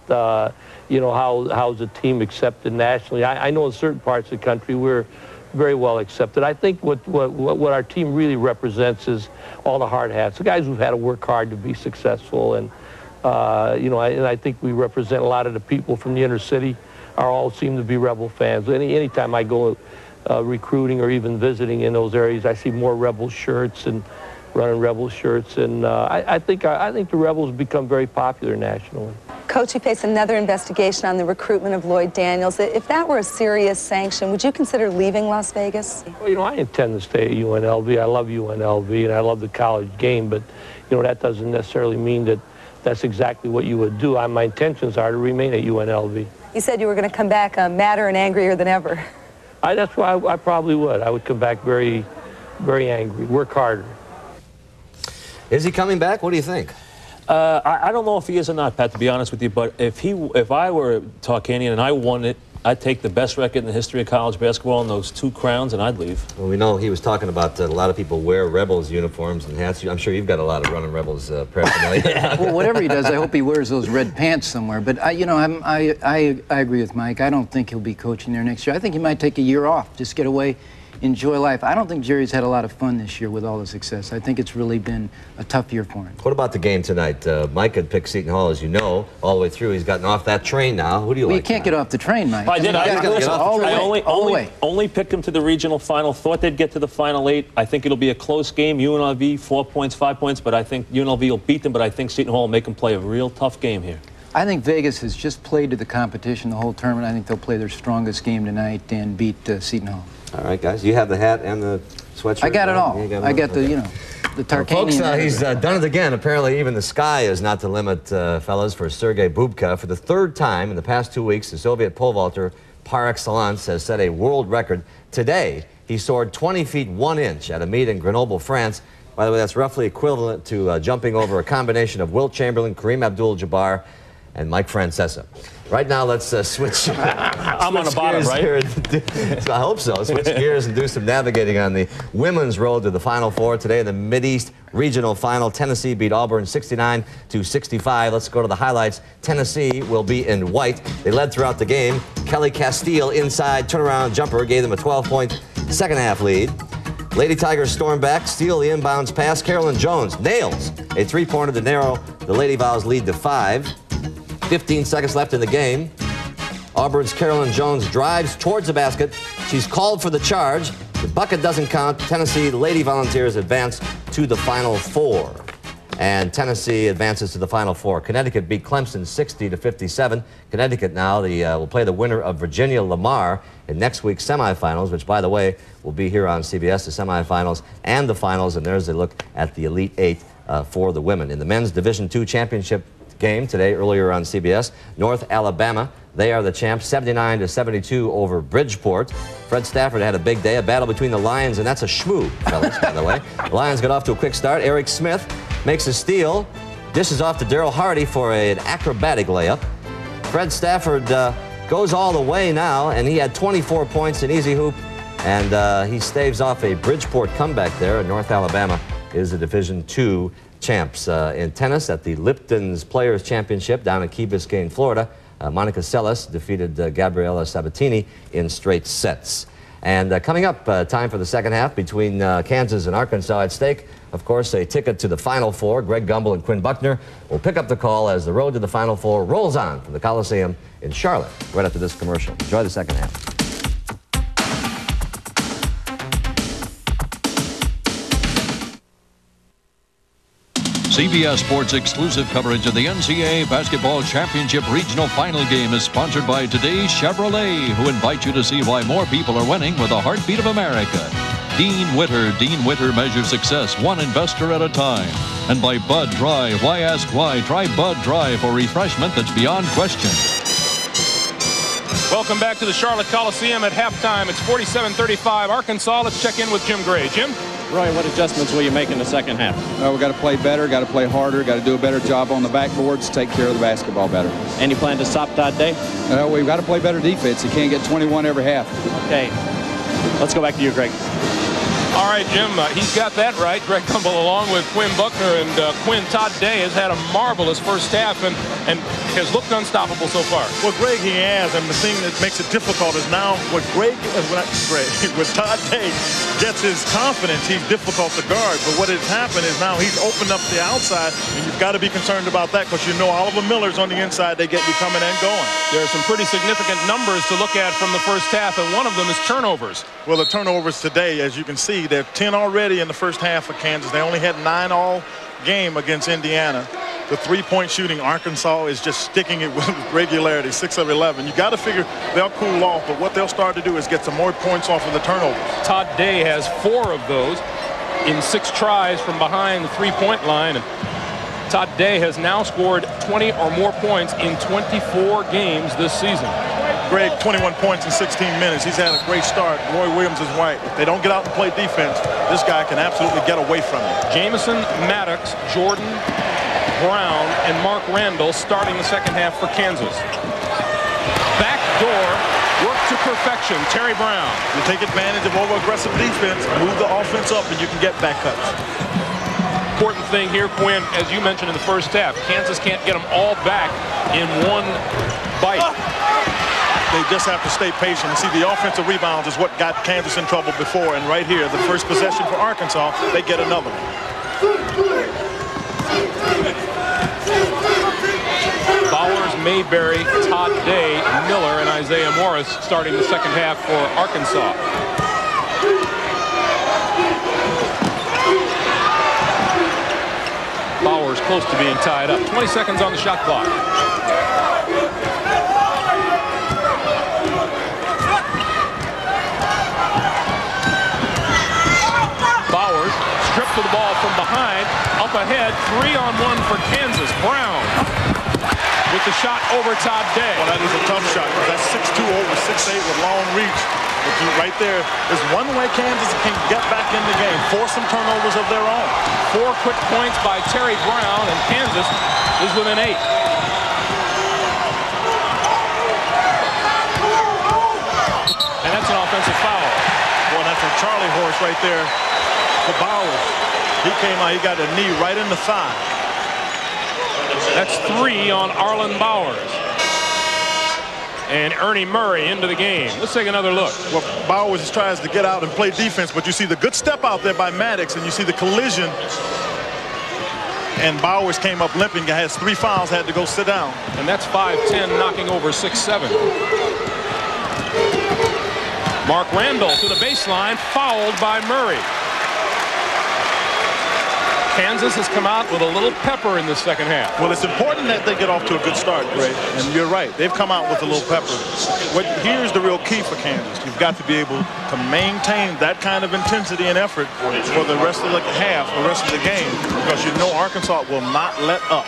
S11: you know, how's the team accepted nationally. I know in certain parts of the country we're very well accepted. I think what our team really represents is all the hard hats, the guys who've had to work hard to be successful, and, you know, and I think we represent a lot of the people from the inner city. All seem to be Rebel fans. Anytime I go recruiting or even visiting in those areas, I see more Rebel shirts and running Rebel shirts, and I think the Rebels become very popular nationally.
S10: Coach, you face another investigation on the recruitment of Lloyd Daniels. If that were a serious sanction, would you consider leaving Las Vegas?
S11: Well, you know, I intend to stay at UNLV. I love UNLV, and I love the college game, but, you know, that doesn't necessarily mean that that's exactly what you would do. My intentions are to remain at UNLV.
S10: You said you were going to come back madder and angrier than ever.
S11: That's why I probably would. I would come back very, very angry, work harder.
S7: Is he coming back? What do you think?
S8: I don't know if he is or not, Pat, to be honest with you, but if I were Tarkanian and I won it, I'd take the best record in the history of college basketball and those 2 crowns, and I'd leave.
S7: Well, we know he was talking about a lot of people wear Rebels uniforms and hats. I'm sure you've got a lot of Runnin' Rebels paraphernalia.
S9: Well, whatever he does, I hope he wears those red pants somewhere. But, you know, I agree with Mike. I don't think he'll be coaching there next year. I think he might take a year off, just get away, enjoy life. I don't think Jerry's had a lot of fun this year with all the success. I think it's really been a tough year for him.
S7: What about the game tonight? Mike had picked Seton Hall, as you know, all the way through. He's gotten off that train now. Who do you like?
S9: You can't get off the train, Mike.
S8: I did.
S9: I
S8: only picked him to the regional final. Thought they'd get to the final 8. I think it'll be a close game. UNLV, 4 points, 5 points, but I think UNLV will beat them, but I think Seton Hall will make them play a real tough game here.
S9: I think Vegas has just played to the competition the whole tournament. I think they'll play their strongest game tonight and beat Seton Hall.
S7: All right, guys. You have the hat and the sweatshirt?
S9: I got it all. I got the, you know, the Tarkanian.
S7: Folks, he's done it again. Apparently, even the sky is not the limit, fellas, for Sergei Bubka. For the third time in the past 2 weeks, the Soviet pole vaulter par excellence has set a world record. Today, he soared 20 feet 1 inch at a meet in Grenoble, France. By the way, that's roughly equivalent to jumping over a combination of Wilt Chamberlain, Kareem Abdul-Jabbar, and Mike Francesa. Right now, let's switch.
S8: I'm on the bottom, right?
S7: I hope so. Switch gears and do some navigating on the women's road to the Final Four today in the Mideast Regional Final. Tennessee beat Auburn 69-65. Let's go to the highlights. Tennessee will be in white. They led throughout the game. Kelly Castile inside turnaround jumper gave them a 12-point second-half lead. Lady Tigers storm back, steal the inbounds pass. Carolyn Jones nails a three-pointer to narrow the Lady Vols lead to 5. 15 seconds left in the game. Auburn's Carolyn Jones drives towards the basket. She's called for the charge. The bucket doesn't count. Tennessee Lady Volunteers advance to the Final Four. And Tennessee advances to the Final Four. Connecticut beat Clemson 60-57. Connecticut now will play the winner of Virginia-Lamar in next week's semifinals, which, by the way, will be here on CBS, the semifinals and the finals. And there's a look at the Elite Eight for the women. In the men's Division II championship game today, earlier on CBS, North Alabama, they are the champs, 79-72 over Bridgeport. Fred Stafford had a big day, a battle between the Lions, and that's a schmoo, fellas, by the way. The Lions got off to a quick start. Eric Smith makes a steal, dishes off to Darryl Hardy for an acrobatic layup. Fred Stafford goes all the way now, and he had 24 points in easy hoop, and he staves off a Bridgeport comeback there, and North Alabama is the Division II champs. In tennis at the Lipton's Players Championship down in Key Biscayne, Florida, Monica Seles defeated Gabriela Sabatini in straight sets. And coming up, time for the second half between Kansas and Arkansas at stake. Of course, a ticket to the Final Four. Greg Gumbel and Quinn Buckner will pick up the call as the road to the Final Four rolls on from the Coliseum in Charlotte right after this commercial. Enjoy the second half.
S6: CBS Sports exclusive coverage of the NCAA Basketball Championship Regional Final Game is sponsored by today's Chevrolet, who invite you to see why more people are winning with the heartbeat of America. Dean Witter. Dean Witter measures success one investor at a time. And by Bud Dry. Why ask why? Try Bud Dry for refreshment that's beyond question.
S1: Welcome back to the Charlotte Coliseum at halftime. It's 47-35 Arkansas. Let's check in with Jim Gray. Jim?
S4: Roy, what adjustments will you make in the second half?
S12: Well, we've got to play better, got to play harder, got to do a better job on the backboards, take care of the basketball better.
S4: Any plan to stop Todd Day?
S12: We've got to play better defense. You can't get 21 every half.
S4: Okay. Let's go back to you, Greg.
S1: All right, Jim, he's got that right. Greg Gumbel along with Quinn Buckner and Quinn. Todd Day has had a marvelous first half and has looked unstoppable so far.
S2: Well, Greg, he has, and the thing that makes it difficult is now when Todd Day gets his confidence, he's difficult to guard. But what has happened is now he's opened up the outside, and you've got to be concerned about that because you know Oliver Miller's on the inside. They get you coming and going.
S1: There are some pretty significant numbers to look at from the first half, and one of them is turnovers.
S2: Well, the turnovers today, as you can see, they're 10 already in the first half of Kansas. They only had 9 all game against Indiana. The three-point shooting, Arkansas is just sticking it with regularity, 6 of 11. You got to figure they'll cool off, but what they'll start to do is get some more points off of the turnovers.
S1: Todd Day has 4 of those in 6 tries from behind the three-point line. And Todd Day has now scored 20 or more points in 24 games this season.
S2: Greg, 21 points in 16 minutes. He's had a great start. Roy Williams is white. If they don't get out and play defense, this guy can absolutely get away from him.
S1: Jamison, Maddox, Jordan, Brown, and Mark Randall starting the second half for Kansas. Back door, work to perfection. Terry Brown.
S2: You take advantage of over-aggressive defense, move the offense up, and you can get back cuts.
S1: Important thing here, Quinn, as you mentioned in the first half, Kansas can't get them all back in one bite.
S2: They just have to stay patient and see the offensive rebounds is what got Kansas in trouble before. And right here, the first possession for Arkansas, they get another one.
S1: Bowers, Mayberry, Todd Day, Miller, and Isaiah Morris starting the second half for Arkansas. Bowers close to being tied up. 20 seconds on the shot clock. ahead. 3-on-1 for Kansas. Brown with the shot over Todd Day.
S2: Well, that is a tough shot because that's 6'2" over 6'8" with long reach. But right there is one way Kansas can get back in the game. Force some turnovers of their own.
S1: 4 quick points by Terry Brown, and Kansas is within 8. And that's an offensive foul.
S2: Well, that's a Charlie horse right there for Bowers. He came out, he got a knee right in the thigh.
S1: That's 3 on Arlen Bowers. And Ernie Murray into the game. Let's take another look.
S2: Well, Bowers tries to get out and play defense, but you see the good step out there by Maddox, and you see the collision. And Bowers came up limping, has 3 fouls, had to go sit down.
S1: And that's 5'10", knocking over 6'7". Mark Randall to the baseline, fouled by Murray. Kansas has come out with a little pepper in the second half.
S2: Well, it's important that they get off to a good start, Greg. And you're right. They've come out with a little pepper. Here's the real key for Kansas. You've got to be able to maintain that kind of intensity and effort for the rest of the half, the rest of the game, because you know Arkansas will not let up.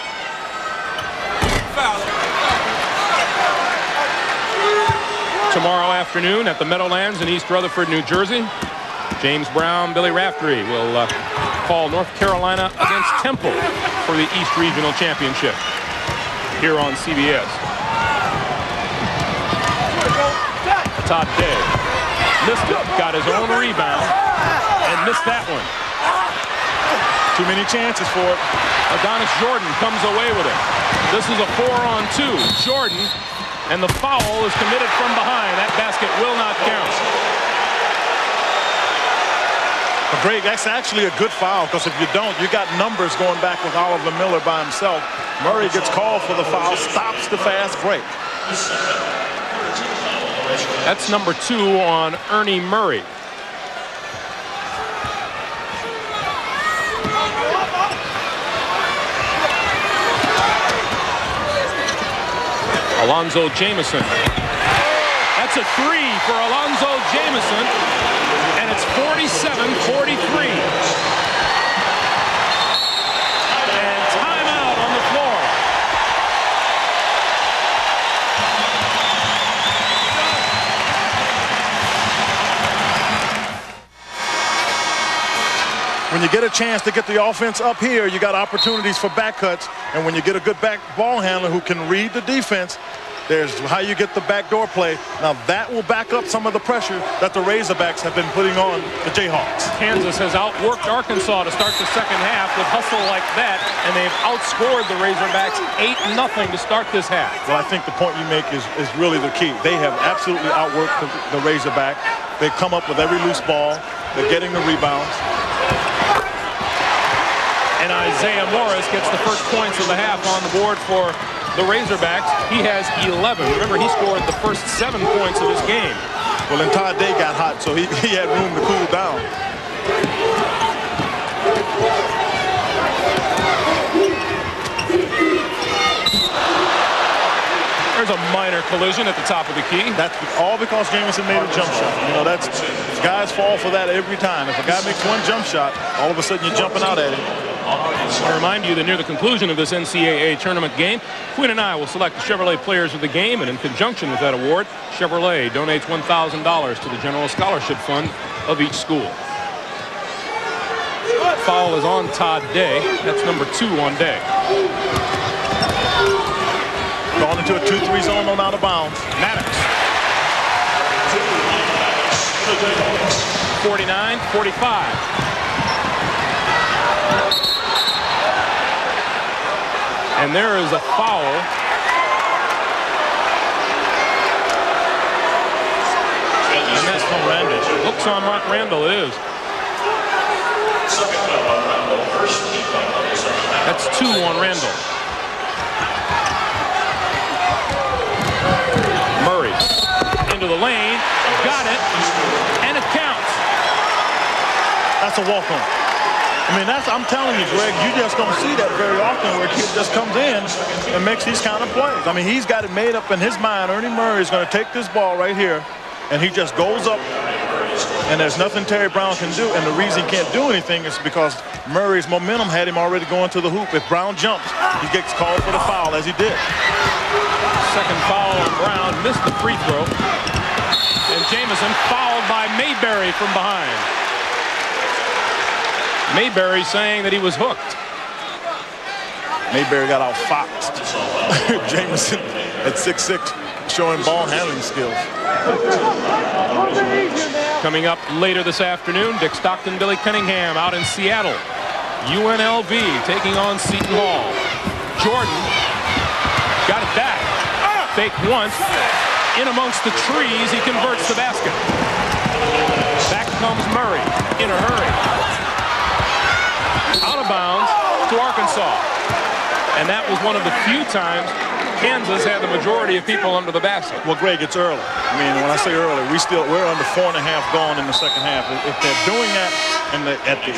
S1: Tomorrow afternoon at the Meadowlands in East Rutherford, New Jersey, James Brown, Billy Raftery will call North Carolina against Temple for the East Regional Championship here on CBS. Todd Day missed it, got his own rebound, and missed that one.
S2: Too many chances for it.
S1: Adonis Jordan comes away with it. This is a 4-on-2. Jordan, and the foul is committed from behind. That basket will not count.
S2: But Greg, that's actually a good foul, because if you don't, you got numbers going back with Oliver Miller by himself. Murray gets called for the foul, stops the fast break.
S1: That's number 2 on Ernie Murray. Alonzo Jameson. That's a 3 for Alonzo Jameson, and it's 47-43. And timeout on the floor.
S2: When you get a chance to get the offense up here, you got opportunities for back cuts. And when you get a good back ball handler who can read the defense, there's how you get the backdoor play. Now that will back up some of the pressure that the Razorbacks have been putting on the Jayhawks.
S1: Kansas has outworked Arkansas to start the second half with hustle like that, and they've outscored the Razorbacks 8-0 to start this half.
S2: Well, I think the point you make is really the key. They have absolutely outworked the Razorback. They come up with every loose ball. They're getting the rebounds.
S1: And Isaiah Morris gets the first points of the half on the board for the Razorbacks. He has 11. Remember, he scored the first 7 points of this game.
S2: Well, and Todd Day got hot, so he had room to cool down.
S1: There's a minor collision at the top of the key.
S2: That's all because Jamison made a jump shot. You know, guys fall for that every time. If a guy makes one jump shot, all of a sudden you're jumping out at him.
S1: I remind you that near the conclusion of this NCAA tournament game, Quinn and I will select the Chevrolet players of the game, and in conjunction with that award, Chevrolet donates $1,000 to the General Scholarship Fund of each school. Foul is on Todd Day. That's number 2 on Day.
S2: Going into a 2-3 zone on out of bounds.
S1: Maddox. 49-45. And there is a foul. And that's from Randall. Looks on Mark Randall, it is. That's 2 on Randall. Murray into the lane, got it, and it counts.
S2: That's a walk-on. I mean, I'm telling you, Greg, you just don't see that very often where a kid just comes in and makes these kind of plays. I mean, he's got it made up in his mind. Ernie Murray is going to take this ball right here, and he just goes up And there's nothing Terry Brown can do. And the reason he can't do anything is because Murray's momentum had him already going to the hoop. If Brown jumps, he gets called for the foul, as he did.
S1: Second foul on Brown. Missed the free throw. And Jamison fouled by Mayberry from behind. Mayberry saying that he was hooked.
S2: Mayberry got out-foxed. Jamison at 6'6", showing ball handling skills.
S1: Coming up later this afternoon, Dick Stockton, Billy Cunningham out in Seattle. UNLV taking on Seton Hall. Jordan got it back. Fake once. In amongst the trees, he converts the basket. Back comes Murray in a hurry. Out of bounds to Arkansas. And that was one of the few times Kansas had the majority of people under the basket.
S2: Well, Greg, it's early. I mean, when I say early, we're under 4.5 gone in the second half. If they're doing that at the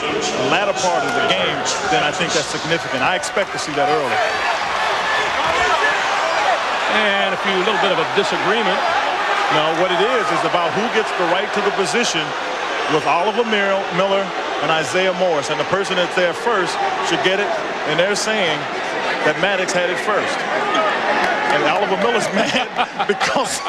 S2: latter part of the game, then I think that's significant. I expect to see that early.
S1: And a little bit of a disagreement.
S2: No, what it is about who gets the right to the position with Oliver Miller and Isaiah Morris. And the person that's there first should get it. And they're saying that Maddox had it first. And Oliver Miller's mad because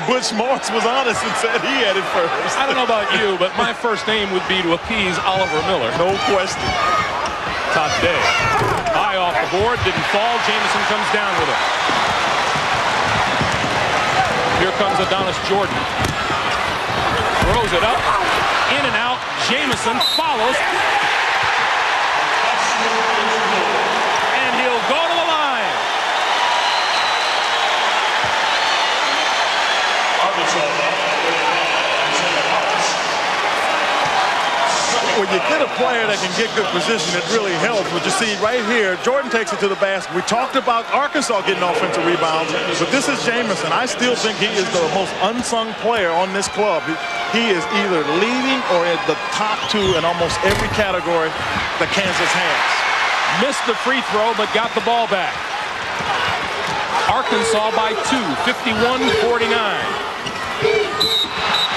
S2: Butch Morris was honest and said he had it first.
S1: I don't know about you, but my first aim would be to appease Oliver Miller.
S2: No question.
S1: Todd Day. High off the board, didn't fall. Jamison comes down with it. Here comes Adonis Jordan. Throws it up. In and out. Jamison follows. And he'll go to the line.
S2: When you get a player that can get good position, it really helps. But you see right here, Jordan takes it to the basket. We talked about Arkansas getting offensive rebounds, but this is Jamison. I still think he is the most unsung player on this club. He is either leading or at the top two in almost every category that Kansas has.
S1: Missed the free throw, but got the ball back. Arkansas by 2, 51-49.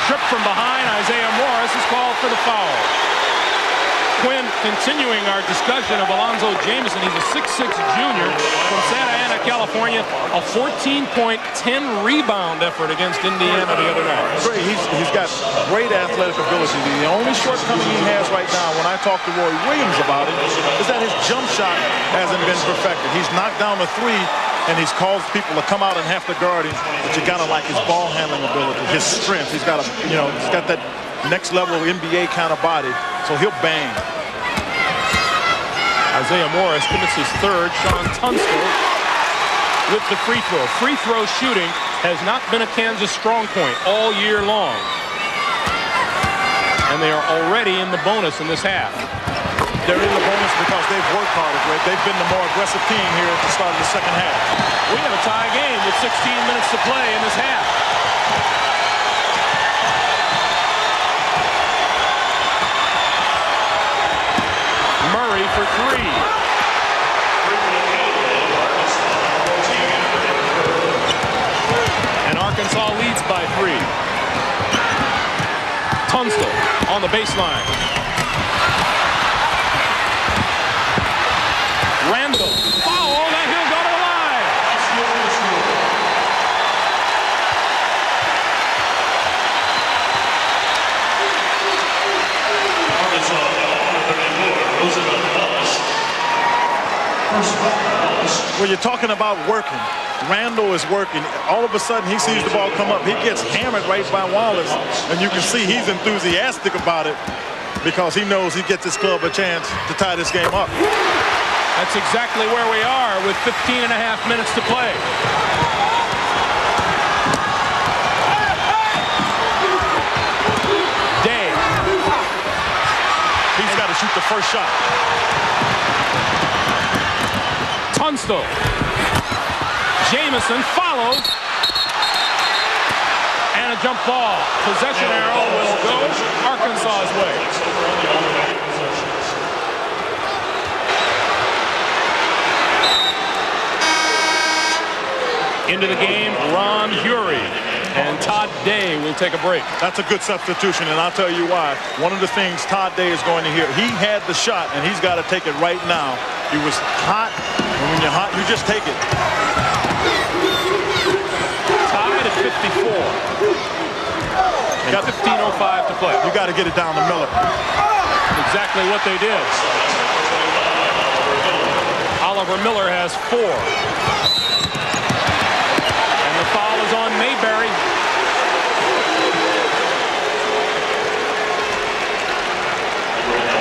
S1: Trip from behind. Isaiah Morris is called for the foul. Quinn, continuing our discussion of Alonzo Jamison. He's a 6'6" junior from Santa Ana, California. A 14-point, 10-rebound effort against Indiana the other night.
S2: Great. He's got great athletic ability. The only shortcoming he has right now, when I talk to Roy Williams about it, is that his jump shot hasn't been perfected. He's knocked down a three, and he's caused people to come out and have to guard him. But you gotta like his ball handling ability, his strength. He's got he's got that next level NBA kind of body, so he'll bang.
S1: Isaiah Morris commits his third. Sean Tunstall with the free throw. Free throw shooting has not been a Kansas strong point all year long. And they are already in the bonus in this half.
S2: They're in the bonus because they've worked harder, Greg. They've been the more aggressive team here at the start of the second half.
S1: We have a tie game with 16 minutes to play in this half. Murray for three. And Arkansas leads by 3. Tunstall on the baseline. Randall, foul, and he'll go to the line.
S2: Well, you're talking about working. Randall is working. All of a sudden, he sees the ball come up. He gets hammered right by Wallace, and you can see he's enthusiastic about it because he knows he gets his club a chance to tie this game up.
S1: That's exactly where we are with 15 and a half minutes to play. Day.
S2: He's got to shoot the first shot.
S1: Tunstall. Jamison follows. And a jump ball. Possession arrow will go Arkansas's way. Into the game, Ron Hury. And Todd Day will take a break.
S2: That's a good substitution, and I'll tell you why. One of the things Todd Day is going to hear, he had the shot, and he's got to take it right now. He was hot, and when you're hot, you just take it.
S1: Tied at 54. And 15:05 to play.
S2: You got to get it down to Miller.
S1: Exactly what they did. Oliver Miller has 4. And the foul is on Mayberry.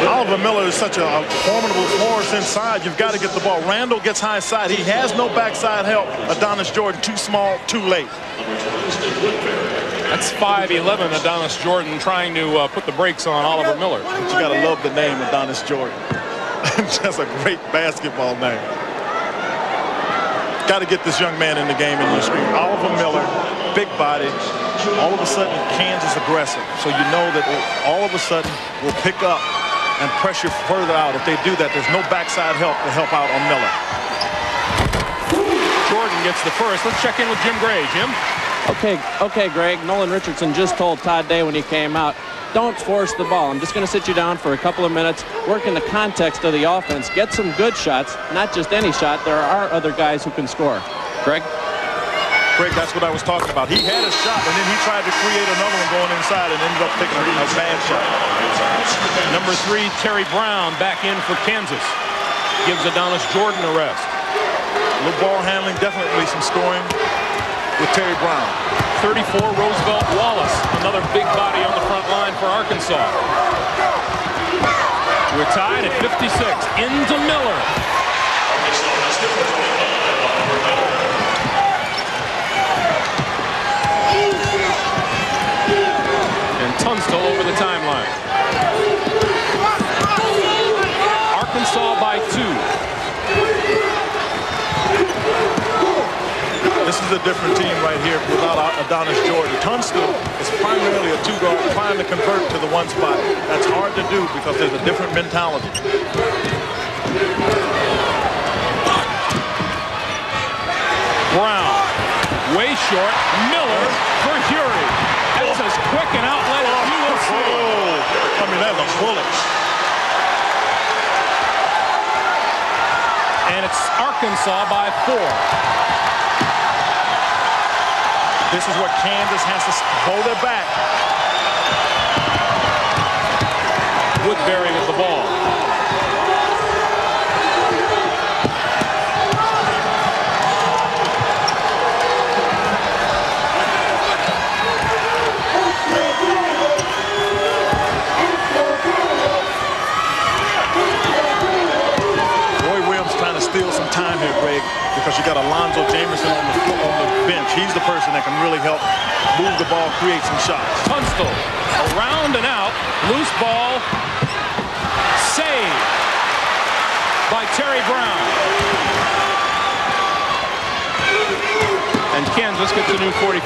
S2: Oliver Miller is such a formidable force inside. You've got to get the ball. Randall gets high side. He has no backside help. Adonis Jordan too small, too late.
S1: That's 5'11", Adonis Jordan trying to put the brakes on Oliver Miller.
S2: But you got to love the name Adonis Jordan. That's a great basketball name. Got to get this young man in the game in your screen. Oliver Miller, big body. All of a sudden, Kansas aggressive. So you know that all of a sudden will pick up and pressure further out. If they do that, there's no backside help to help out on Miller.
S1: Jordan gets the first. Let's check in with Jim Gray. Jim?
S4: Okay, Greg. Nolan Richardson just told Todd Day when he came out, don't force the ball. I'm just going to sit you down for a couple of minutes, work in the context of the offense, get some good shots, not just any shot. There are other guys who can score. Greg?
S2: Greg, that's what I was talking about. He had a shot, and then he tried to create another one going inside and ended up taking a bad shot.
S1: Number 3, Terry Brown back in for Kansas. Gives Adonis Jordan a rest.
S2: A little ball handling, definitely some scoring with Terry Brown.
S1: 34, Roosevelt Wallace, another big body on the front line for Arkansas. We're tied at 56. Into Miller. And Tunstall over the timeline. Arkansas by 2.
S2: This is a different team right here without Adonis Jordan. Tunstall is primarily a 2-guard trying to convert to the 1 spot. That's hard to do because there's a different mentality.
S1: Brown, way short. Miller for Hury. That's as quick an outlet as you will see.
S2: I mean, that's a bullet.
S1: And it's Arkansas by 4.
S2: This is what Kansas has to hold their back.
S1: Woodbury with the ball.
S2: Roy Williams trying to steal some time here, Greg, because you got Alonzo Jameson on the bench. He's the person that can really help move the ball, create some shots.
S1: Tunstall, around and out, loose ball, saved by Terry Brown. And Kansas gets a new 45.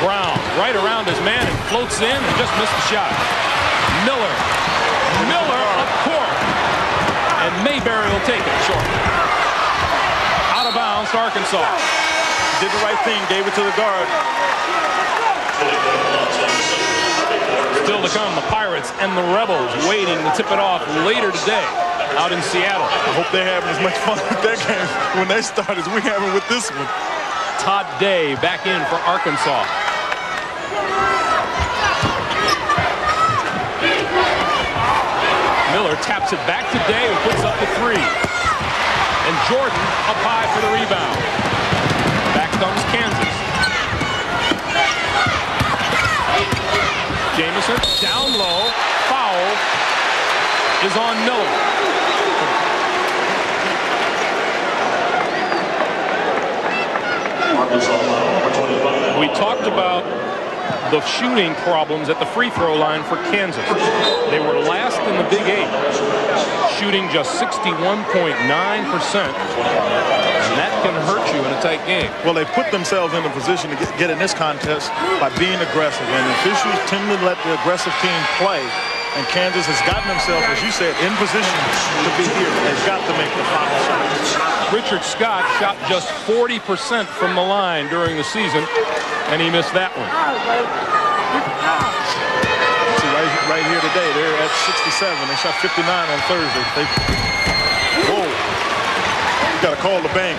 S1: Brown right around his man and floats in and just missed the shot. Miller up court. And Mayberry will take it short. Out of bounds to Arkansas.
S2: Did the right thing, gave it to the guard.
S1: Still to come, the Pirates and the Rebels waiting to tip it off later today out in Seattle.
S2: I hope they're having as much fun with their game when they start as we're having with this one.
S1: Todd Day back in for Arkansas. Miller taps it back to Day, who puts up the 3. And Jordan up high for the rebound. Back comes Kansas. Jameson down low. Foul is on Miller. We talked about the shooting problems at the free throw line for Kansas. They were last in the Big 8, shooting just 61.9%. And that can hurt you in a tight game.
S2: Well, they put themselves in a position to get in this contest by being aggressive. And officials tend to let the aggressive team play. And Kansas has gotten himself, as you said, in position to be here. They've got to make the final shot.
S1: Richard Scott shot just 40% from the line during the season, and he missed that one.
S2: See, right here today, they're at 67. They shot 59 on Thursday. Whoa. You got to call the bank.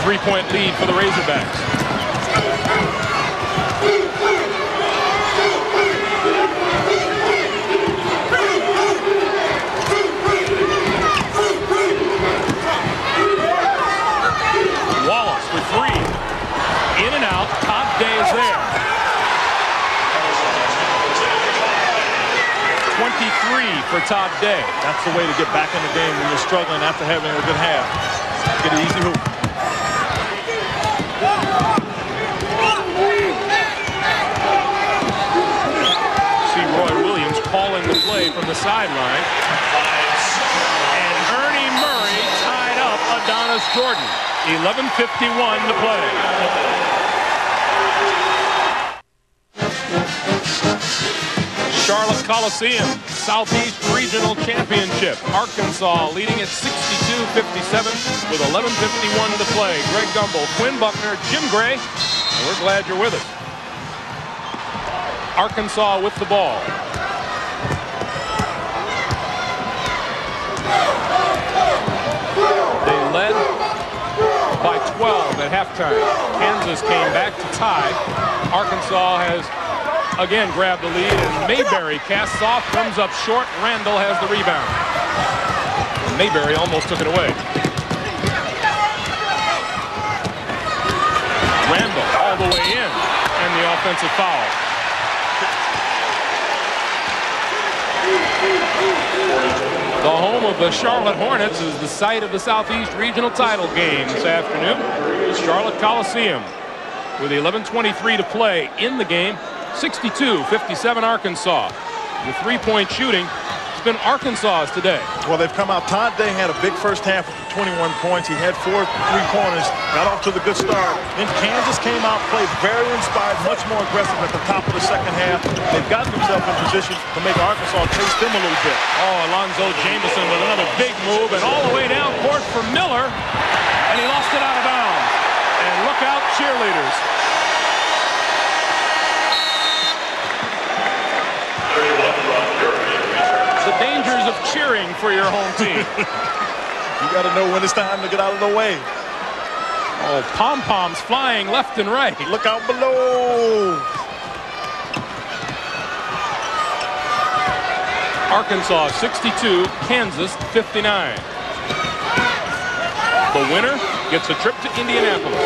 S1: 3-point lead for the Razorbacks. Wallace for three. In and out. Todd Day is there. 23 for Todd Day.
S2: That's the way to get back in the game when you're struggling after having a good half. Get an easy hoop.
S1: See Roy Williams calling the play from the sideline. And Ernie Murray tied up Adonis Jordan. 11:51 to play. Charlotte Coliseum, Southeast Regional Championship. Arkansas leading at 62-57 with 11:51 to play. Greg Gumbel, Quinn Buckner, Jim Gray, and we're glad you're with us. Arkansas with the ball. They led by 12 at halftime. Kansas came back to tie. Arkansas has again grabbed the lead, and Mayberry casts off, comes up short. Randall has the rebound. Mayberry almost took it away. Randall all the way in, and the offensive foul. The home of the Charlotte Hornets is the site of the Southeast Regional title game this afternoon. Charlotte Coliseum with 11:23 to play in the game. 62-57 Arkansas. The three-point shooting has been Arkansas's today.
S2: Well, they've come out. Todd Day had a big first half with 21 points. He had 4 three-pointers, got off to the good start. Then Kansas came out, played very inspired, much more aggressive at the top of the second half. They've gotten themselves in position to make Arkansas chase them a little bit.
S1: Oh, Alonzo Jameson with another big move, and all the way down court for Miller, and he lost it out of bounds. And look out, cheerleaders. The dangers of cheering for your home team.
S2: You got to know when it's time to get out of the way.
S1: Oh, pom-poms flying left and right.
S2: Look out below.
S1: Arkansas 62, Kansas 59. The winner gets a trip to Indianapolis.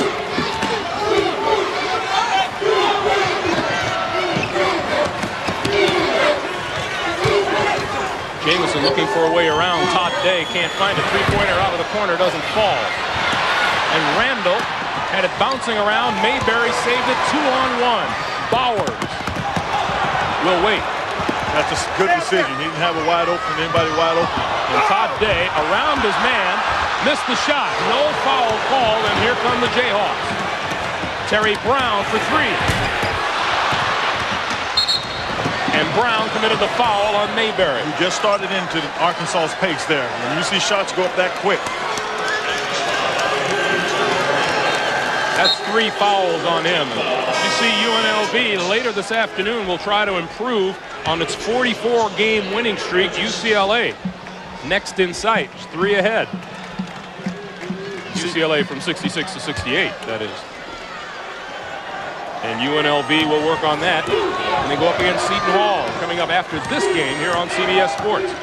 S1: Jameson looking for a way around. Todd Day can't find a three-pointer out of the corner, doesn't fall. And Randall had it bouncing around. Mayberry saved it 2-on-1. Bowers will wait.
S2: That's a good decision. He didn't have a wide open, anybody wide open.
S1: And Todd Day around his man, missed the shot. No foul called, and here come the Jayhawks. Terry Brown for three. And Brown committed the foul on Mayberry.
S2: He just started into Arkansas's pace there. When you see shots go up that quick.
S1: That's 3 fouls on him. You see UNLV later this afternoon will try to improve on its 44-game winning streak. UCLA next in sight, 3 ahead. UCLA from 66 to 68, that is. And UNLV will work on that. And they go up against Seton Hall coming up after this game here on CBS Sports.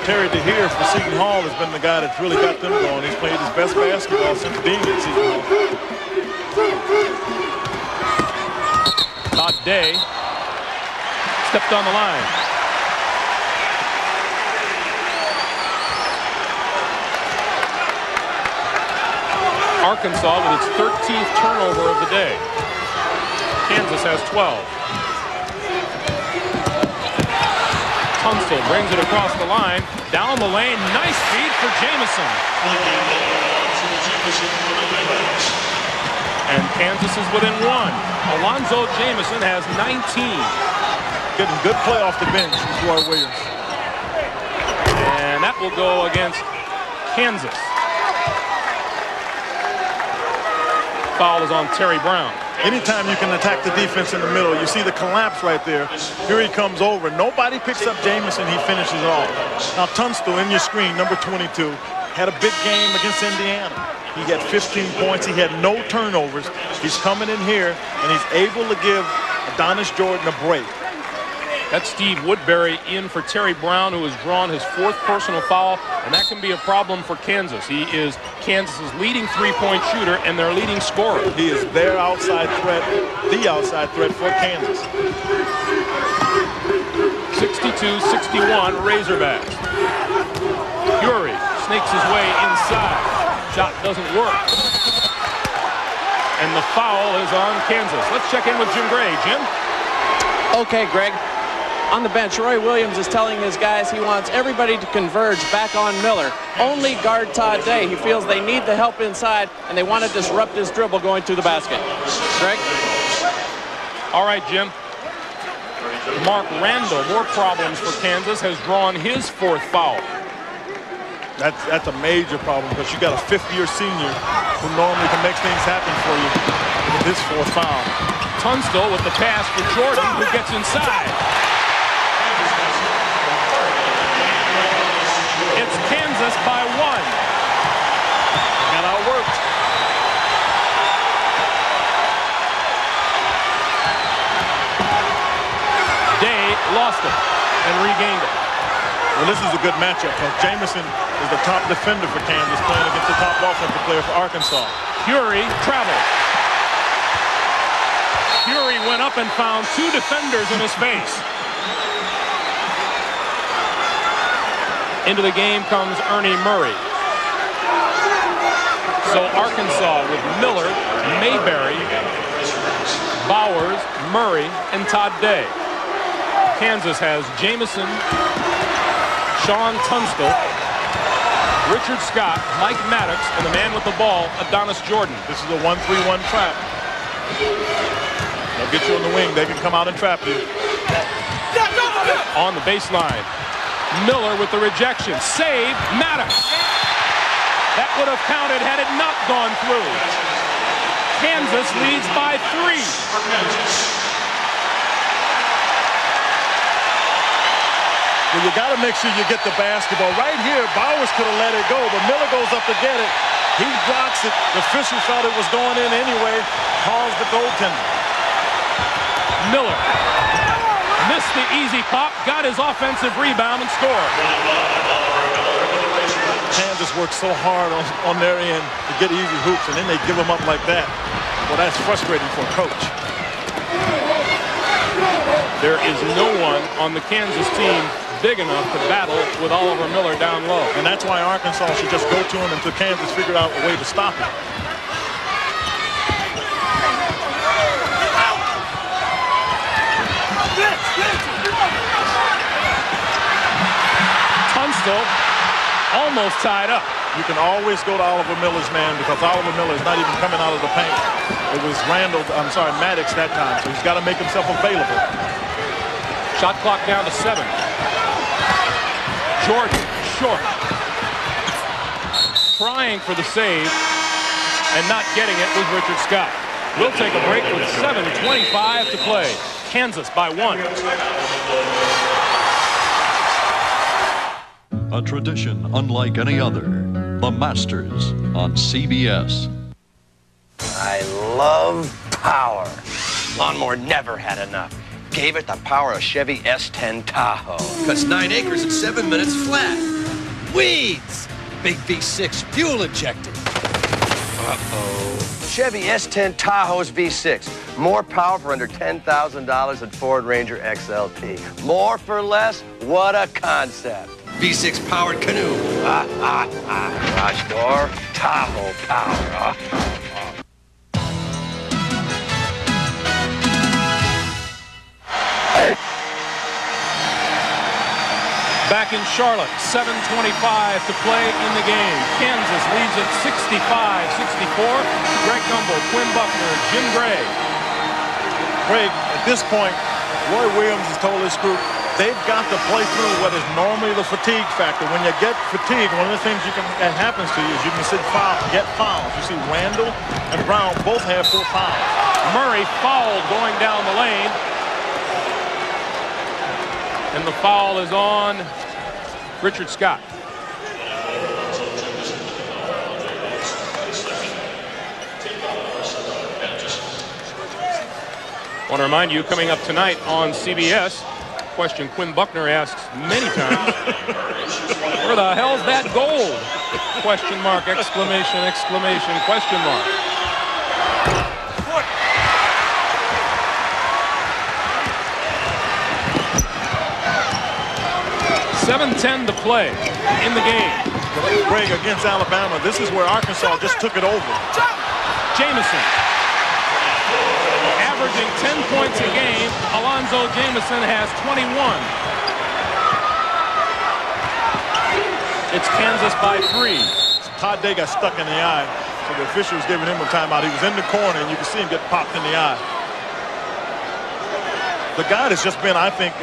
S2: Terry DeHeer for Seton Hall has been the guy that's really got them going. He's played his best basketball since being at Seton Hall.
S1: Todd Day stepped on the line. Arkansas with its 13th turnover of the day. Kansas has 12. Tunstall brings it across the line, down the lane, nice feed for Jameson. And Kansas is within 1. Alonzo Jameson has 19.
S2: getting good play off the bench, is Roy Williams.
S1: And that will go against Kansas. Foul is on Terry Brown.
S2: Anytime you can attack the defense in the middle, you see the collapse right there. Here he comes over. Nobody picks up Jamison. He finishes it off. Now Tunstall in your screen, number 22, had a big game against Indiana. He had 15 points. He had no turnovers. He's coming in here, and he's able to give Adonis Jordan a break.
S1: That's Steve Woodbury in for Terry Brown, who has drawn his 4th personal foul, and that can be a problem for Kansas. He is Kansas's leading three-point shooter and their leading scorer.
S2: He is their outside threat, the outside threat for Kansas.
S1: 62-61 Razorbacks. Fury snakes his way inside. Shot doesn't work. And the foul is on Kansas. Let's check in with Jim Gray. Jim?
S4: Okay, Greg. On the bench, Roy Williams is telling his guys he wants everybody to converge back on Miller. Only guard Todd Day. He feels they need the help inside, and they want to disrupt his dribble going to the basket. Greg?
S1: All right, Jim. Mark Randall, more problems for Kansas, has drawn his 4th foul.
S2: That's a major problem because you got a 5th-year senior who normally can make things happen for you with his 4th foul.
S1: Tunstall with the pass for Jordan, who gets inside. It's Kansas by 1.
S2: Got outworked.
S1: Day lost it and regained it.
S2: Well, this is a good matchup because Jamison is the top defender for Kansas playing against the top offensive player for Arkansas.
S1: Fury traveled. Fury went up and found 2 defenders in his face. Into the game comes Ernie Murray. So Arkansas with Miller, Mayberry, Bowers, Murray, and Todd Day. Kansas has Jamison, Sean Tunstall, Richard Scott, Mike Maddox, and the man with the ball, Adonis Jordan.
S2: This is a 1-3-1 trap. They'll get you in the wing. They can come out and trap you.
S1: On the baseline. Miller with the rejection. Save, Maddox. That would have counted had it not gone through. Kansas leads by 3.
S2: Well, you got to make sure you get the basketball. Right here, Bowers could have let it go, but Miller goes up to get it. He blocks it. The official thought it was going in anyway. Calls the goaltender.
S1: Miller missed the easy pop, got his offensive rebound and scored.
S2: Kansas works so hard on their end to get easy hoops, and then they give them up like that. Well, that's frustrating for a coach.
S1: There is no one on the Kansas team big enough to battle with Oliver Miller down low.
S2: And that's why Arkansas should just go to him until Kansas figured out a way to stop him.
S1: Tunstall almost tied up.
S2: You can always go to Oliver Miller's man because Oliver Miller is not even coming out of the paint. It was Maddox that time, so he's got to make himself available.
S1: Shot clock down to 7. Jordan, short. Trying for the save and not getting it was Richard Scott. We'll take a break with 7:25 to play. Kansas by 1.
S6: A tradition unlike any other. The Masters on CBS.
S13: I love power. Lawnmower never had enough. Gave it the power of Chevy S10 Tahoe.
S14: Cuts 9 acres in 7 minutes flat. Weeds. Big V6 fuel injected. Uh-oh.
S13: Chevy S10 Tahoe's V6. More power for under $10,000 than Ford Ranger XLT. More for less? What a concept.
S14: V6 powered canoe.
S13: Garage door, Tahoe power.
S1: Back in Charlotte, 7:25 to play in the game. Kansas leads at 65-64. Greg Gumbel, Quinn Buckner, Jim Gray.
S2: Greg, at this point, Roy Williams has told his group they've got to play through what is normally the fatigue factor. When you get fatigued, one of the things that happens to you is you can get fouls. You see Randall and Brown both have 4 fouls.
S1: Murray fouled going down the lane. And the foul is on Richard Scott. I want to remind you, coming up tonight on CBS, question Quinn Buckner asks many times, where the hell's that gold? Question mark, exclamation, exclamation, question mark. .7:10 to play in the game.
S2: Greg, against Alabama, this is where Arkansas just took it over.
S1: Jamison. Averaging 10 points a game. Alonzo Jamison has 21. It's Kansas by 3.
S2: Todd Day got stuck in the eye, so the official was giving him a timeout. He was in the corner, and you can see him get popped in the eye. The guy that's just been, I think,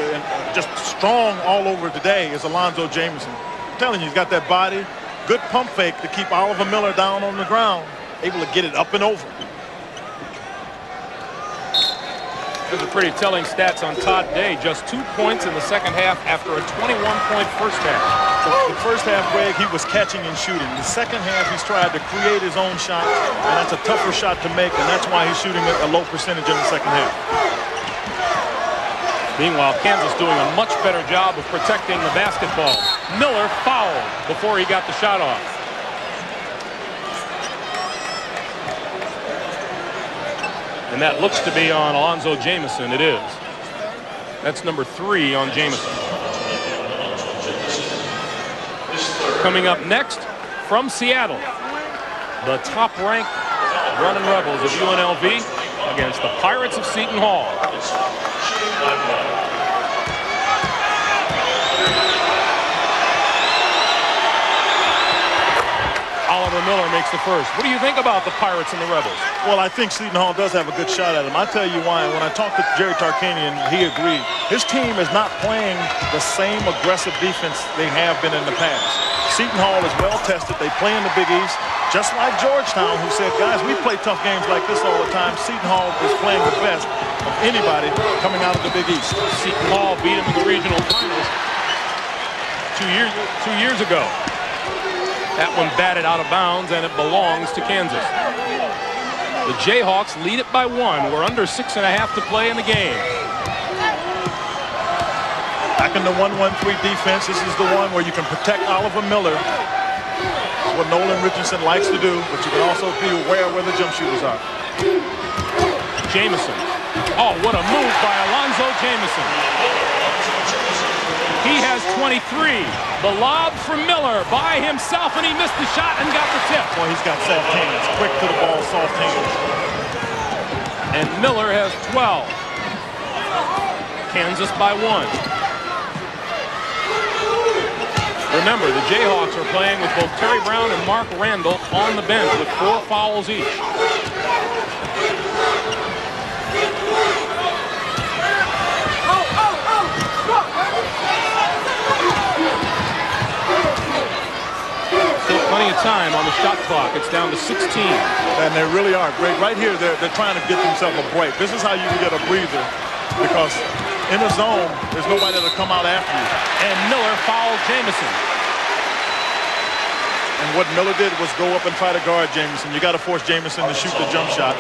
S2: just strong all over today is Alonzo Jamison. I'm telling you, he's got that body. Good pump fake to keep Oliver Miller down on the ground. Able to get it up and over.
S1: Those are pretty telling stats on Todd Day. Just 2 points in the second half after a 21-point first half.
S2: The first half, Greg, he was catching and shooting. The second half, he's tried to create his own shot, and that's a tougher shot to make, and that's why he's shooting at a low percentage in the second half.
S1: Meanwhile, Kansas doing a much better job of protecting the basketball. Miller fouled before he got the shot off. And that looks to be on Alonzo Jamison. It is. That's number 3 on Jamison. Coming up next from Seattle, the top-ranked running Rebels of UNLV against the Pirates of Seton Hall. Oliver Miller makes the first. What do you think about the Pirates and the Rebels?
S2: Well, I think Seton Hall does have a good shot at him. I'll tell you why. When I talked to Jerry Tarkanian, he agreed. His team is not playing the same aggressive defense they have been in the past. Seton Hall is well tested. They play in the Big East, just like Georgetown, who said, guys, we play tough games like this all the time. Seton Hall is playing the best of anybody coming out of the Big East.
S1: Seton Hall beat him in the regional finals 2 years ago. That one batted out of bounds, and it belongs to Kansas. The Jayhawks lead it by 1. We're under 6.5 to play in the game.
S2: Back in the 1-1-3 defense, this is the one where you can protect Oliver Miller. That's what Nolan Richardson likes to do, but you can also be aware where the jump shooters are.
S1: Jamison. Oh, what a move by Alonzo Jamison. He has 23. The lob from Miller by himself, and he missed the shot and got the tip.
S2: Well, he's got soft hands. Quick to the ball, soft hands.
S1: And Miller has 12. Kansas by 1. Remember, the Jayhawks are playing with both Terry Brown and Mark Randall on the bench with 4 fouls each. Still plenty of time on the shot clock. It's down to 16.
S2: And they really are great. Right here, they're trying to get themselves a break. This is how you can get a breather, because in the zone, there's nobody that'll come out after you.
S1: And Miller fouled Jamison.
S2: And what Miller did was go up and try to guard Jamison. You got to force Jamison to shoot the jump shot.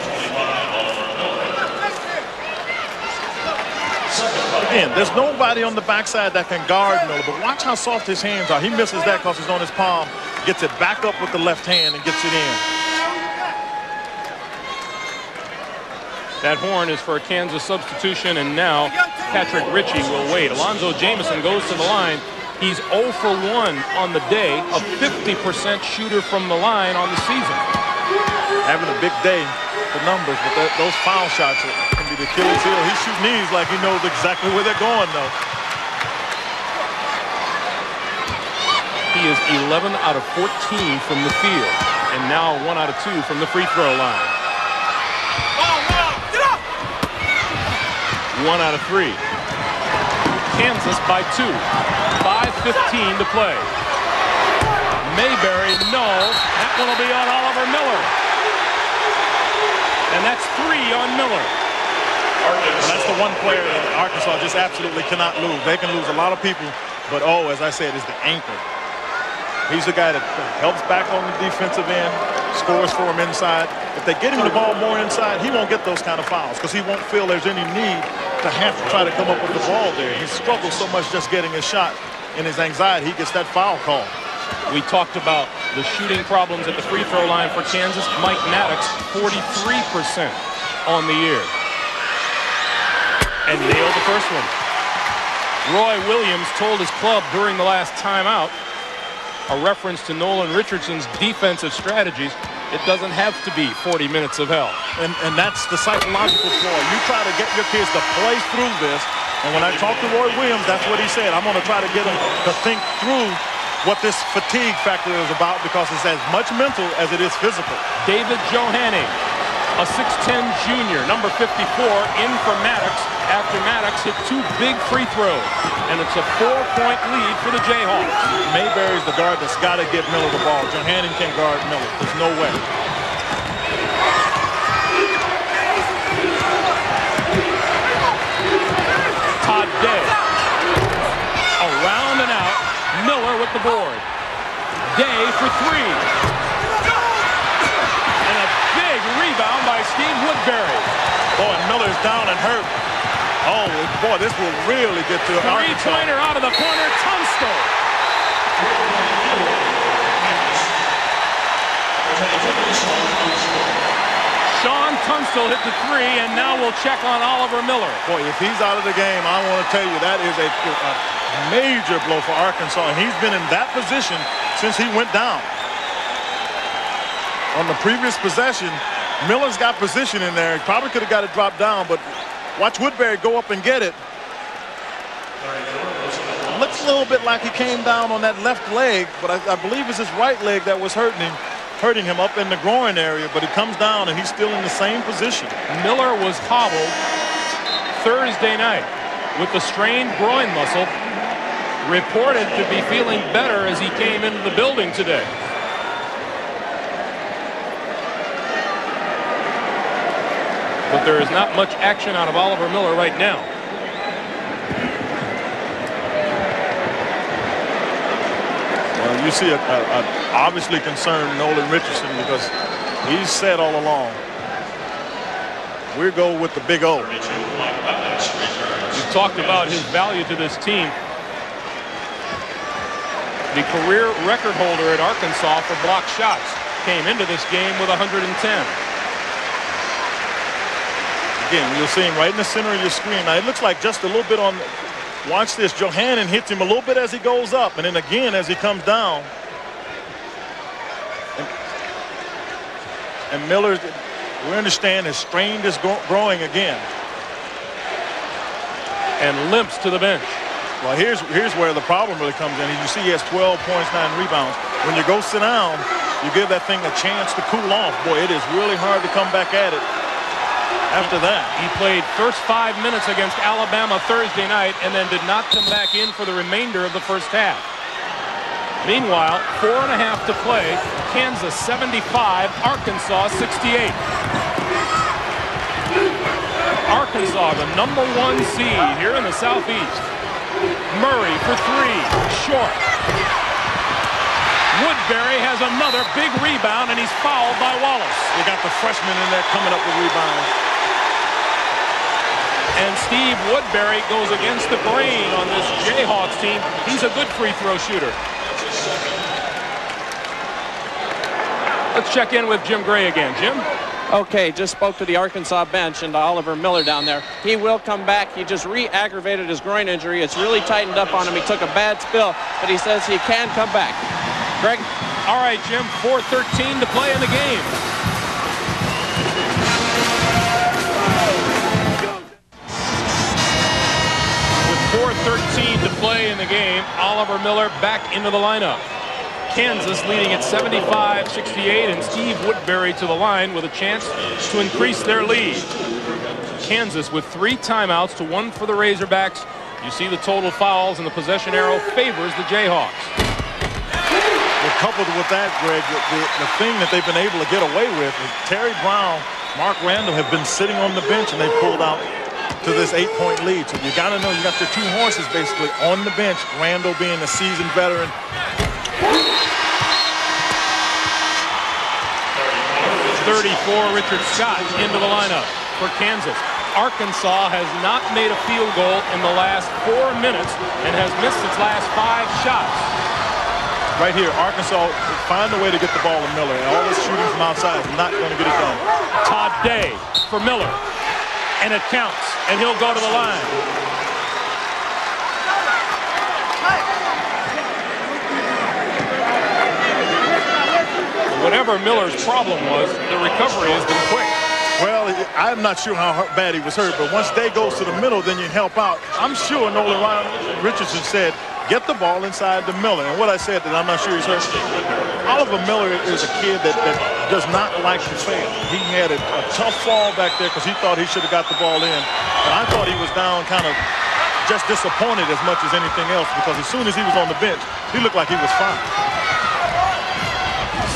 S2: Again, there's nobody on the backside that can guard Miller, but watch how soft his hands are. He misses that because it's on his palm, gets it back up with the left hand and gets it in.
S1: That horn is for a Kansas substitution, and now Patrick Ritchie will wait. Alonzo Jamison goes to the line. He's 0 for 1 on the day, a 50% shooter from the line on the season.
S2: Having a big day for numbers, but those foul shots can be the Achilles heel. He's shooting these like he knows exactly where they're going, though.
S1: He is 11 out of 14 from the field, and now 1 out of 2 from the free throw line. 1 out of 3. Kansas by 2. 5:15 to play. Mayberry, no. That one will be on Oliver Miller. And that's 3 on Miller.
S2: And that's the one player that Arkansas just absolutely cannot lose. They can lose a lot of people, but as I said, is the anchor. He's the guy that helps back on the defensive end, scores for him inside. If they get him the ball more inside, he won't get those kind of fouls because he won't feel there's any need to have to try to come up with the ball there. He struggles so much just getting his shot. In his anxiety, he gets that foul call.
S1: We talked about the shooting problems at the free throw line for Kansas. Mike Maddox, 43% on the year. And nailed the first one. Roy Williams told his club during the last timeout, a reference to Nolan Richardson's defensive strategies, it doesn't have to be 40 minutes of hell.
S2: And that's the psychological flaw. You try to get your kids to play through this. And when I talked to Roy Williams, that's what he said. I'm going to try to get them to think through what this fatigue factor is about because it's as much mental as it is physical.
S1: David Johanning, a 6'10 junior, number 54, in for Maddox after Maddox hit 2 big free throws. And it's a 4-point lead for the Jayhawks.
S2: Mayberry's the guard that's got to get Miller the ball. Johanning can guard Miller. There's no way.
S1: Todd Day. Around and out. Miller with the board. Day for 3. And a big rebound by Steve Woodbury.
S2: Boy, Miller's down and hurt. Oh, boy, this will really get to Arkansas.
S1: Three-pointer out of the corner. Tunstall. Sean Tunstall hit the 3, and now we'll check on Oliver Miller.
S2: Boy, if he's out of the game, I want to tell you, that is a major blow for Arkansas, and he's been in that position since he went down. On the previous possession, Miller's got position in there. He probably could have got it dropped down, but watch Woodbury go up and get it. Looks a little bit like he came down on that left leg, but I believe it's his right leg that was hurting him up in the groin area, but he comes down and he's still in the same position.
S1: Miller was hobbled Thursday night with the strained groin muscle, reported to be feeling better as he came into the building today. But there is not much action out of Oliver Miller right now.
S2: Well, you see a obviously concerned Nolan Richardson because he's said all along, we go with the big O.
S1: We've talked about his value to this team. The career record holder at Arkansas for blocked shots came into this game with 110.
S2: Again, you'll see him right in the center of your screen. Now, it looks like just a little bit on, watch this, Johanning hits him a little bit as he goes up, and then again as he comes down. And Miller, we understand, his strain is growing again.
S1: And limps to the bench.
S2: Well, here's where the problem really comes in. You see he has 12 points, 9 rebounds. When you go sit down, you give that thing a chance to cool off. Boy, it is really hard to come back at it after that.
S1: He played first 5 minutes against Alabama Thursday night and then did not come back in for the remainder of the first half. Meanwhile, 4.5 to play. Kansas 75, Arkansas 68. Arkansas, the #1 seed here in the Southeast. Murray for 3, short. Woodbury has another big rebound, and he's fouled by Wallace.
S2: You got the freshman in there coming up with rebounds.
S1: And Steve Woodbury goes against the grain on this Jayhawks team. He's a good free throw shooter. Let's check in with Jim Gray again. Jim?
S4: Okay, just spoke to the Arkansas bench and to Oliver Miller down there. He will come back. He just re-aggravated his groin injury. It's really tightened up on him. He took a bad spill, but he says he can come back. Greg?
S1: All right, Jim, 4:13 to play in the game. With 4:13 to play in the game, Oliver Miller back into the lineup. Kansas leading at 75-68, and Steve Woodbury to the line with a chance to increase their lead. Kansas with 3 timeouts to 1 for the Razorbacks. You see the total fouls, and the possession arrow favors the Jayhawks.
S2: Well, coupled with that, Greg, the thing that they've been able to get away with is Terry Brown, Mark Randall have been sitting on the bench, and they pulled out to this 8-point lead. So you got to know you got your 2 horses basically on the bench, Randall being a seasoned veteran.
S1: 34, Richard Scott into the lineup for Kansas. Arkansas has not made a field goal in the last 4 minutes and has missed its last 5 shots.
S2: Right here, Arkansas find a way to get the ball to Miller, and all this shooting from outside is not going to get it done.
S1: Todd Day for Miller, and it counts, and he'll go to the line. Whatever Miller's problem was, the recovery has been quick.
S2: Well, I'm not sure how bad he was hurt, but once Day goes to the middle, then you help out. I'm sure Nolan Richardson said, get the ball inside the Miller. And what I said, that I'm not sure he's hurt. Oliver Miller is a kid that does not like to fail. He had a tough fall back there because he thought he should have got the ball in. And I thought he was down kind of just disappointed as much as anything else, because as soon as he was on the bench, he looked like he was fine.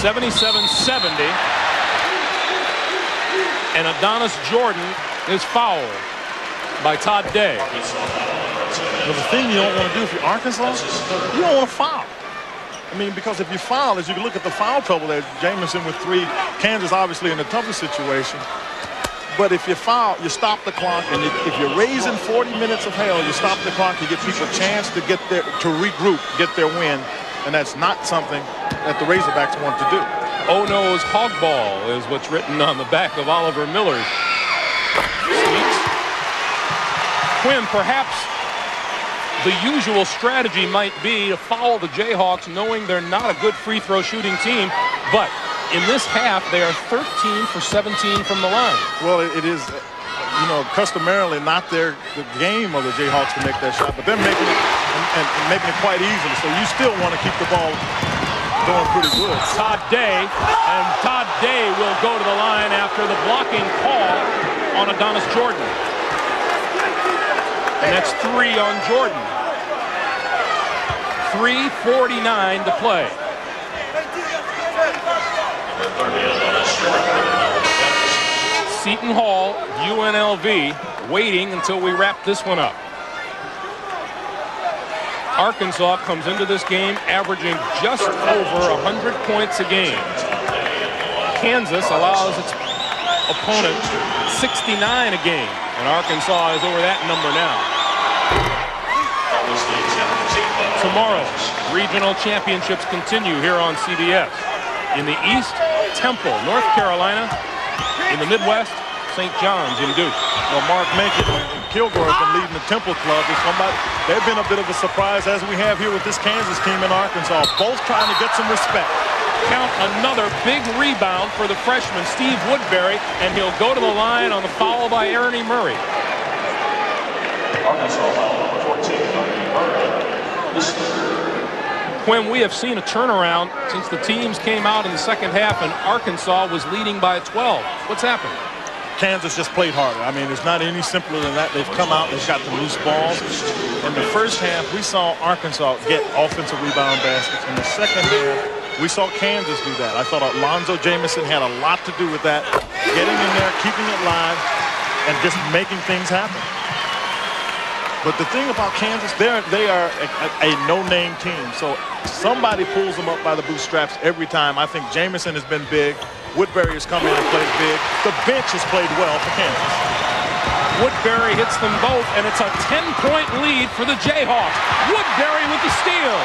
S1: 77-70. And Adonis Jordan is fouled by Todd Day.
S2: Well, the thing you don't want to do if you're Arkansas, you don't want to foul. I mean, because if you foul, as you can look at the foul trouble there, Jamison with 3, Kansas obviously in a tougher situation. But if you foul, you stop the clock, and if you're raising 40 minutes of hell, you stop the clock, you give people a chance to get their, to regroup, get their win, and that's not something that the Razorbacks want to do.
S1: Oh no's hog ball is what's written on the back of Oliver Miller's sneaks. Quinn, perhaps the usual strategy might be to foul the Jayhawks, knowing they're not a good free throw shooting team, but in this half they are 13 for 17 from the line.
S2: Well, it is, you know, customarily not the game of the Jayhawks to make that shot, but they're making it and making it quite easily. So you still want to keep the ball going pretty good.
S1: Todd Day, and Todd Day will go to the line after the blocking call on Adonis Jordan. And that's 3 on Jordan. 3:49 to play. Seton Hall, UNLV, waiting until we wrap this one up. Arkansas comes into this game averaging just over 100 points a game. Kansas allows its opponent 69 a game, and Arkansas is over that number now. Tomorrow, regional championships continue here on CBS. In the East, Temple, North Carolina. In the Midwest, St. John's in Duke.
S2: Well, Mark Mencken and Kilgore have been leading the Temple club. They've been a bit of a surprise, as we have here with this Kansas team in Arkansas, both trying to get some respect.
S1: Count another big rebound for the freshman, Steve Woodbury, and he'll go to the line on the foul by Ernie Murray.
S15: Arkansas foul number 14, Ernie Murray.
S1: When we have seen a turnaround since the teams came out in the second half and Arkansas was leading by 12. What's happened?
S2: Kansas just played harder. I mean, it's not any simpler than that. They've come out, they've got the loose balls. In the first half, we saw Arkansas get offensive rebound baskets. In the second half, we saw Kansas do that. I thought Alonzo Jamison had a lot to do with that, getting in there, keeping it live, and just making things happen. But the thing about Kansas, they are a no-name team. So somebody pulls them up by the bootstraps every time. I think Jamison has been big. Woodbury has come in and played big. The bench has played well for Kansas.
S1: Woodbury hits them both, and it's a 10-point lead for the Jayhawks. Woodbury with the steal.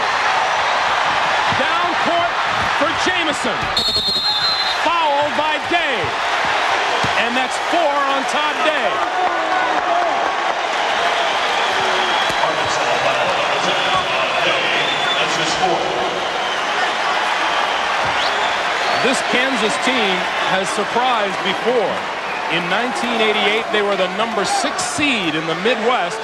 S1: Down court for Jamison. Fouled by Day. And that's 4 on Todd Day. This Kansas team has surprised before. In 1988, they were the number 6 seed in the Midwest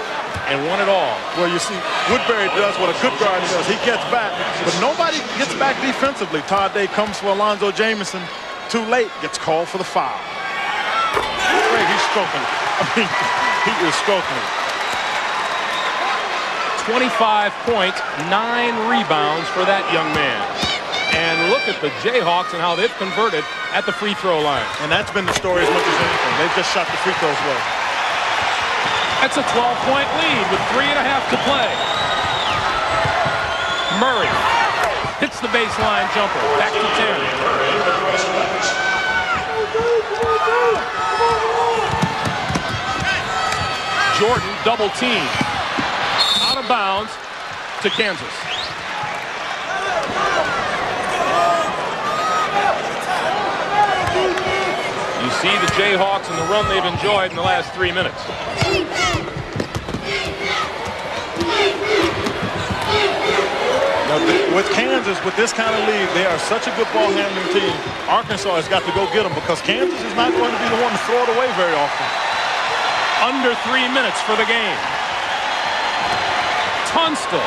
S1: and won it all.
S2: Well, you see, Woodbury does what a good guard does. He gets back, but nobody gets back defensively. Todd Day comes for Alonzo Jamison. Too late, gets called for the foul. Greg, he's stroking. I mean, he is stroking.
S1: 25 points, 9 rebounds for that young man. And look at the Jayhawks and how they've converted at the free throw line.
S2: And that's been the story as much as anything. They've just shot the free throws well.
S1: That's a 12-point lead with 3.5 to play. Murray hits the baseline jumper. Back to 10. Jordan double team. Out of bounds to Kansas. You see the Jayhawks and the run they've enjoyed in the last 3 minutes.
S2: Now, with Kansas, with this kind of lead, they are such a good ball handling team. Arkansas has got to go get them because Kansas is not going to be the one to throw it away very often.
S1: Under 3 minutes for the game. Tunstall.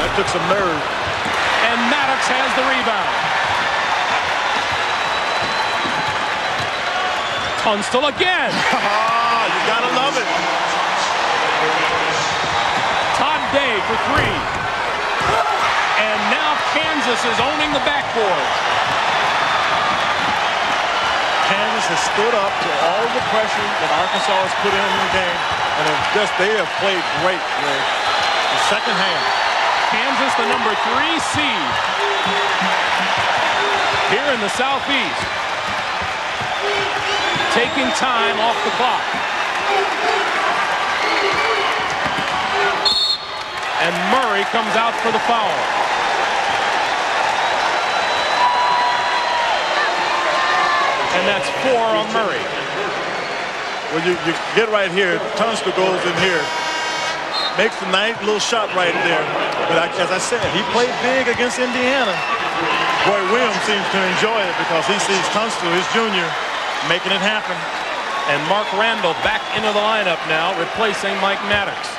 S2: That took some nerve.
S1: And Maddox has the rebound. Tunstall again.
S2: You gotta love it.
S1: Todd Day for 3. And now Kansas is owning the backboard.
S2: Kansas has stood up to all the pressure that Arkansas has put in the game, and they have played great, Greg. The second half.
S1: Kansas, the number 3 seed here in the Southeast, taking time off the clock. And Murray comes out for the foul. And that's 4 on Murray.
S2: Well, you get right here. Tunstall goes in here. Makes the nice little shot right there. But as I said, he played big against Indiana. Roy Williams seems to enjoy it because he sees Tunstall, his junior, making it happen.
S1: And Mark Randall back into the lineup now, replacing Mike Maddox.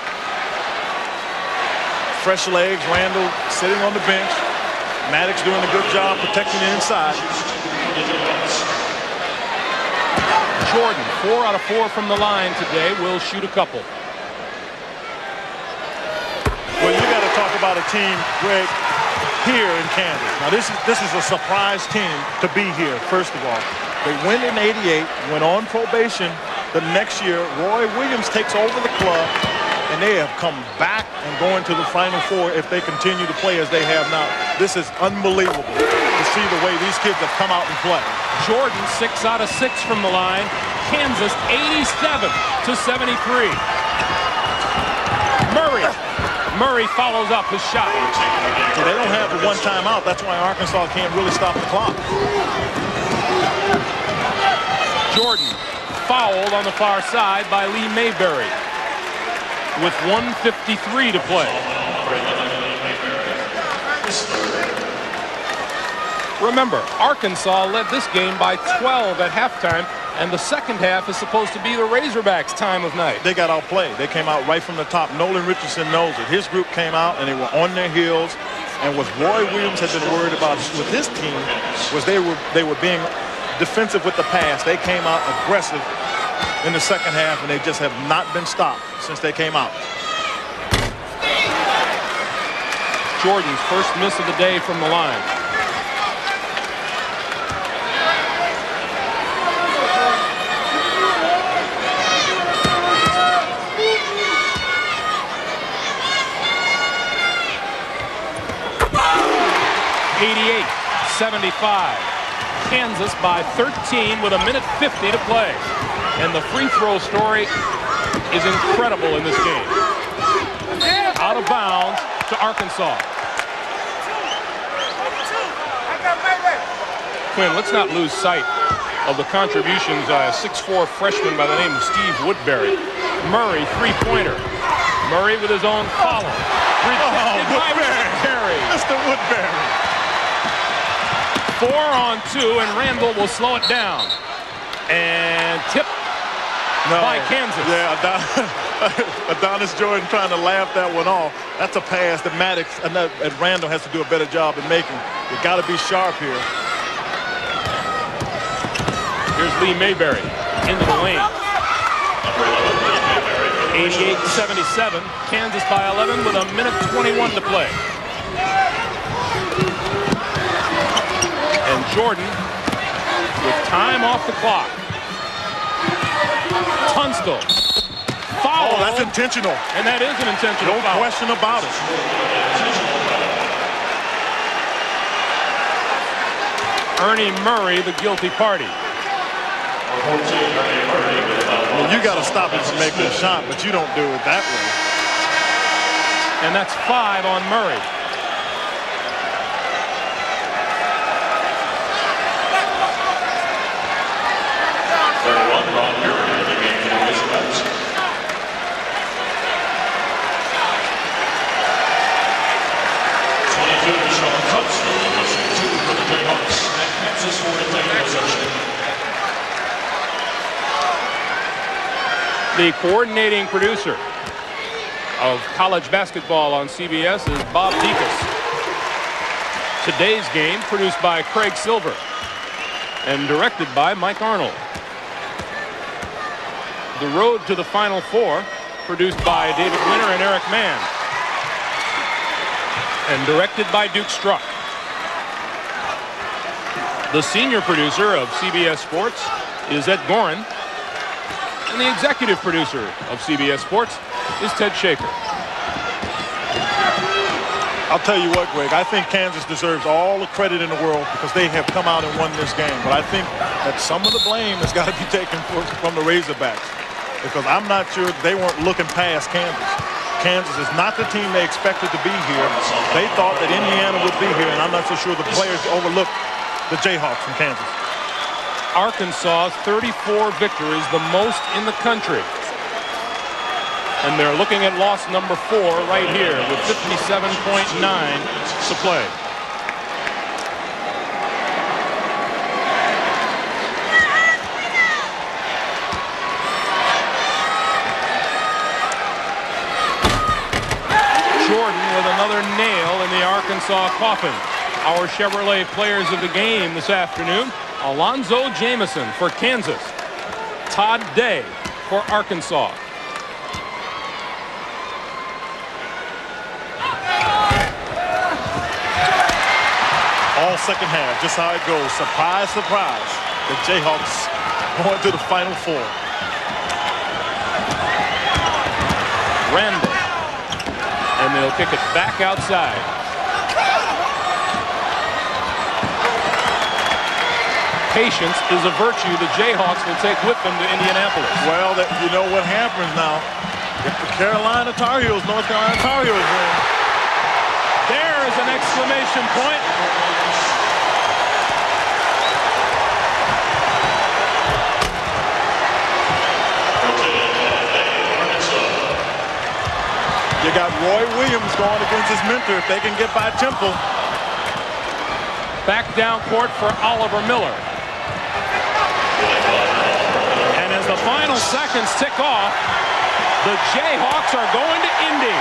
S2: Fresh legs, Randall sitting on the bench. Maddox doing a good job protecting the inside.
S1: Jordan, 4 out of 4 from the line today, will shoot a couple.
S2: Well, you got to talk about a team, Greg, here in Kansas. Now, this is a surprise team to be here, first of all. They win in '88, went on probation the next year. Roy Williams takes over the club, and they have come back and going to the Final Four if they continue to play as they have now. This is unbelievable to see the way these kids have come out and play.
S1: Jordan, 6 out of 6 from the line. Kansas, 87 to 73. Murray follows up his shot.
S2: So they don't have the one timeout. That's why Arkansas can't really stop the clock.
S1: Jordan fouled on the far side by Lee Mayberry with 1:53 to play. Remember, Arkansas led this game by 12 at halftime, and the second half is supposed to be the Razorbacks' time of night.
S2: They got outplayed. They came out right from the top. Nolan Richardson knows it. His group came out, and they were on their heels. And what Roy Williams had been worried about with his team was they were being defensive with the pass. They came out aggressive in the second half, and they just have not been stopped since they came out.
S1: Jordan's first miss of the day from the line. Kansas by 13 with 1:50 to play. And the free throw story is incredible in this game. Out of bounds to Arkansas. Quinn, let's not lose sight of the contributions by a 6'4" freshman by the name of Steve Woodbury. Murray, three-pointer. Murray with his own follow. Rejected by Woodbury.
S2: Mr. Woodbury.
S1: 4 on 2, and Randall will slow it down. And tip by Kansas.
S2: Yeah, Adonis Jordan trying to laugh that one off. That's a pass that Maddox and Randall has to do a better job in making. You got to be sharp here.
S1: Here's Lee Mayberry into the lane. 88-77. Kansas by 11 with 1:21 to play. And Jordan with time off the clock. Tunstall. Foul.
S2: Oh, that's intentional.
S1: And that is an intentional foul.
S2: No question about it.
S1: Ernie Murray, the guilty party.
S2: Well, you got to stop him from making a shot, but you don't do it that way.
S1: And that's 5 on Murray. The coordinating producer of college basketball on CBS is Bob Dekas. Today's game produced by Craig Silver and directed by Mike Arnold. The Road to the Final Four produced by David Winter and Eric Mann and directed by Duke Struck. The senior producer of CBS Sports is Ed Gorin. And the executive producer of CBS Sports is Ted Shaker.
S2: I'll tell you what, Greg, I think Kansas deserves all the credit in the world because they have come out and won this game. But I think that some of the blame has got to be taken from the Razorbacks because I'm not sure they weren't looking past Kansas. Kansas is not the team they expected to be here. They thought that Indiana would be here, and I'm not so sure the players overlooked the Jayhawks from Kansas.
S1: Arkansas 34 victories, the most in the country. And they're looking at loss number 4 right here with 57.9 to play. Jordan with another nail in the Arkansas coffin. Our Chevrolet players of the game this afternoon: Alonzo Jameson for Kansas, Todd Day for Arkansas.
S2: All second half, just how it goes. Surprise, surprise. The Jayhawks going to the Final Four.
S1: Randall. And they'll kick it back outside. Patience is a virtue the Jayhawks will take with them to Indianapolis.
S2: Well, you know what happens now. If the Carolina Tar Heels, North Carolina Tar Heels win.
S1: There is an exclamation point.
S2: You got Roy Williams going against his mentor if they can get by Temple.
S1: Back down court for Oliver Miller. And as the final seconds tick off, the Jayhawks are going to Indy.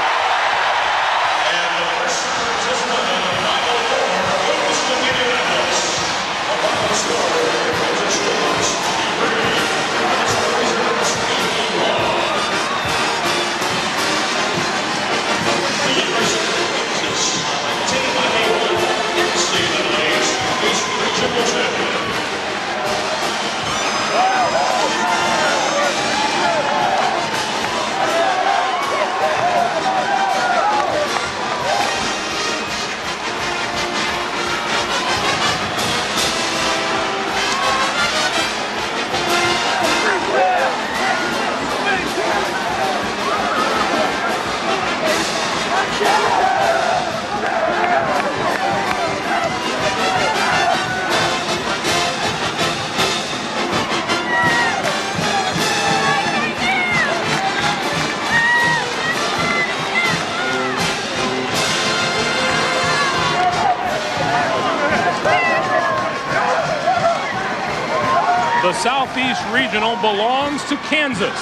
S1: The Southeast Regional belongs to Kansas,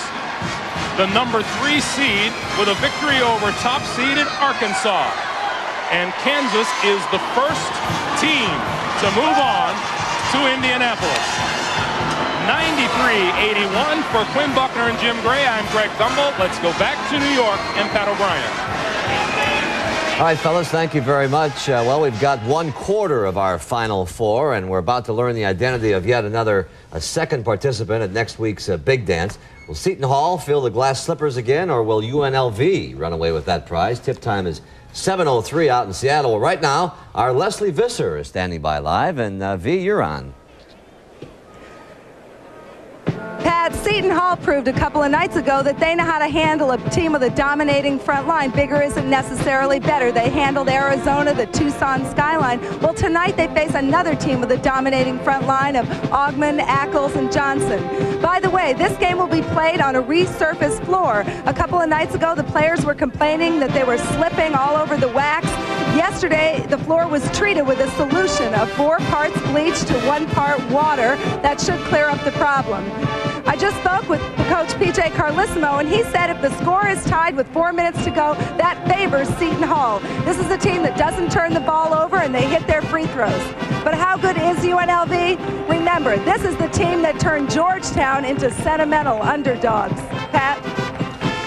S1: the number 3 seed with a victory over top-seeded Arkansas. And Kansas is the first team to move on to Indianapolis. 93-81 for Quinn Buckner and Jim Gray. I'm Greg Gumbel. Let's go back to New York and Pat O'Brien.
S7: All right, fellas, thank you very much. Well, we've got 1/4 of our Final Four, and we're about to learn the identity of yet another second participant at next week's Big Dance. Will Seton Hall fill the glass slippers again, or will UNLV run away with that prize? Tip time is 7:03 out in Seattle. Well, right now, our Leslie Visser is standing by live, and V, you're on.
S10: Pat, Seton Hall proved a couple of nights ago that they know how to handle a team with a dominating front line. Bigger isn't necessarily better. They handled Arizona, the Tucson Skyline. Well, tonight they face another team with a dominating front line of Augman, Ackles, and Johnson. By the way, this game will be played on a resurfaced floor. A couple of nights ago, the players were complaining that they were slipping all over the wax. Yesterday, the floor was treated with a solution of 4 parts bleach to 1 part water. That should clear up the problem. I just spoke with Coach P.J. Carlissimo, and he said if the score is tied with 4 minutes to go, that favors Seton Hall. This is a team that doesn't turn the ball over, and they hit their free throws. But how good is UNLV? Remember, this is the team that turned Georgetown into sentimental underdogs. Pat?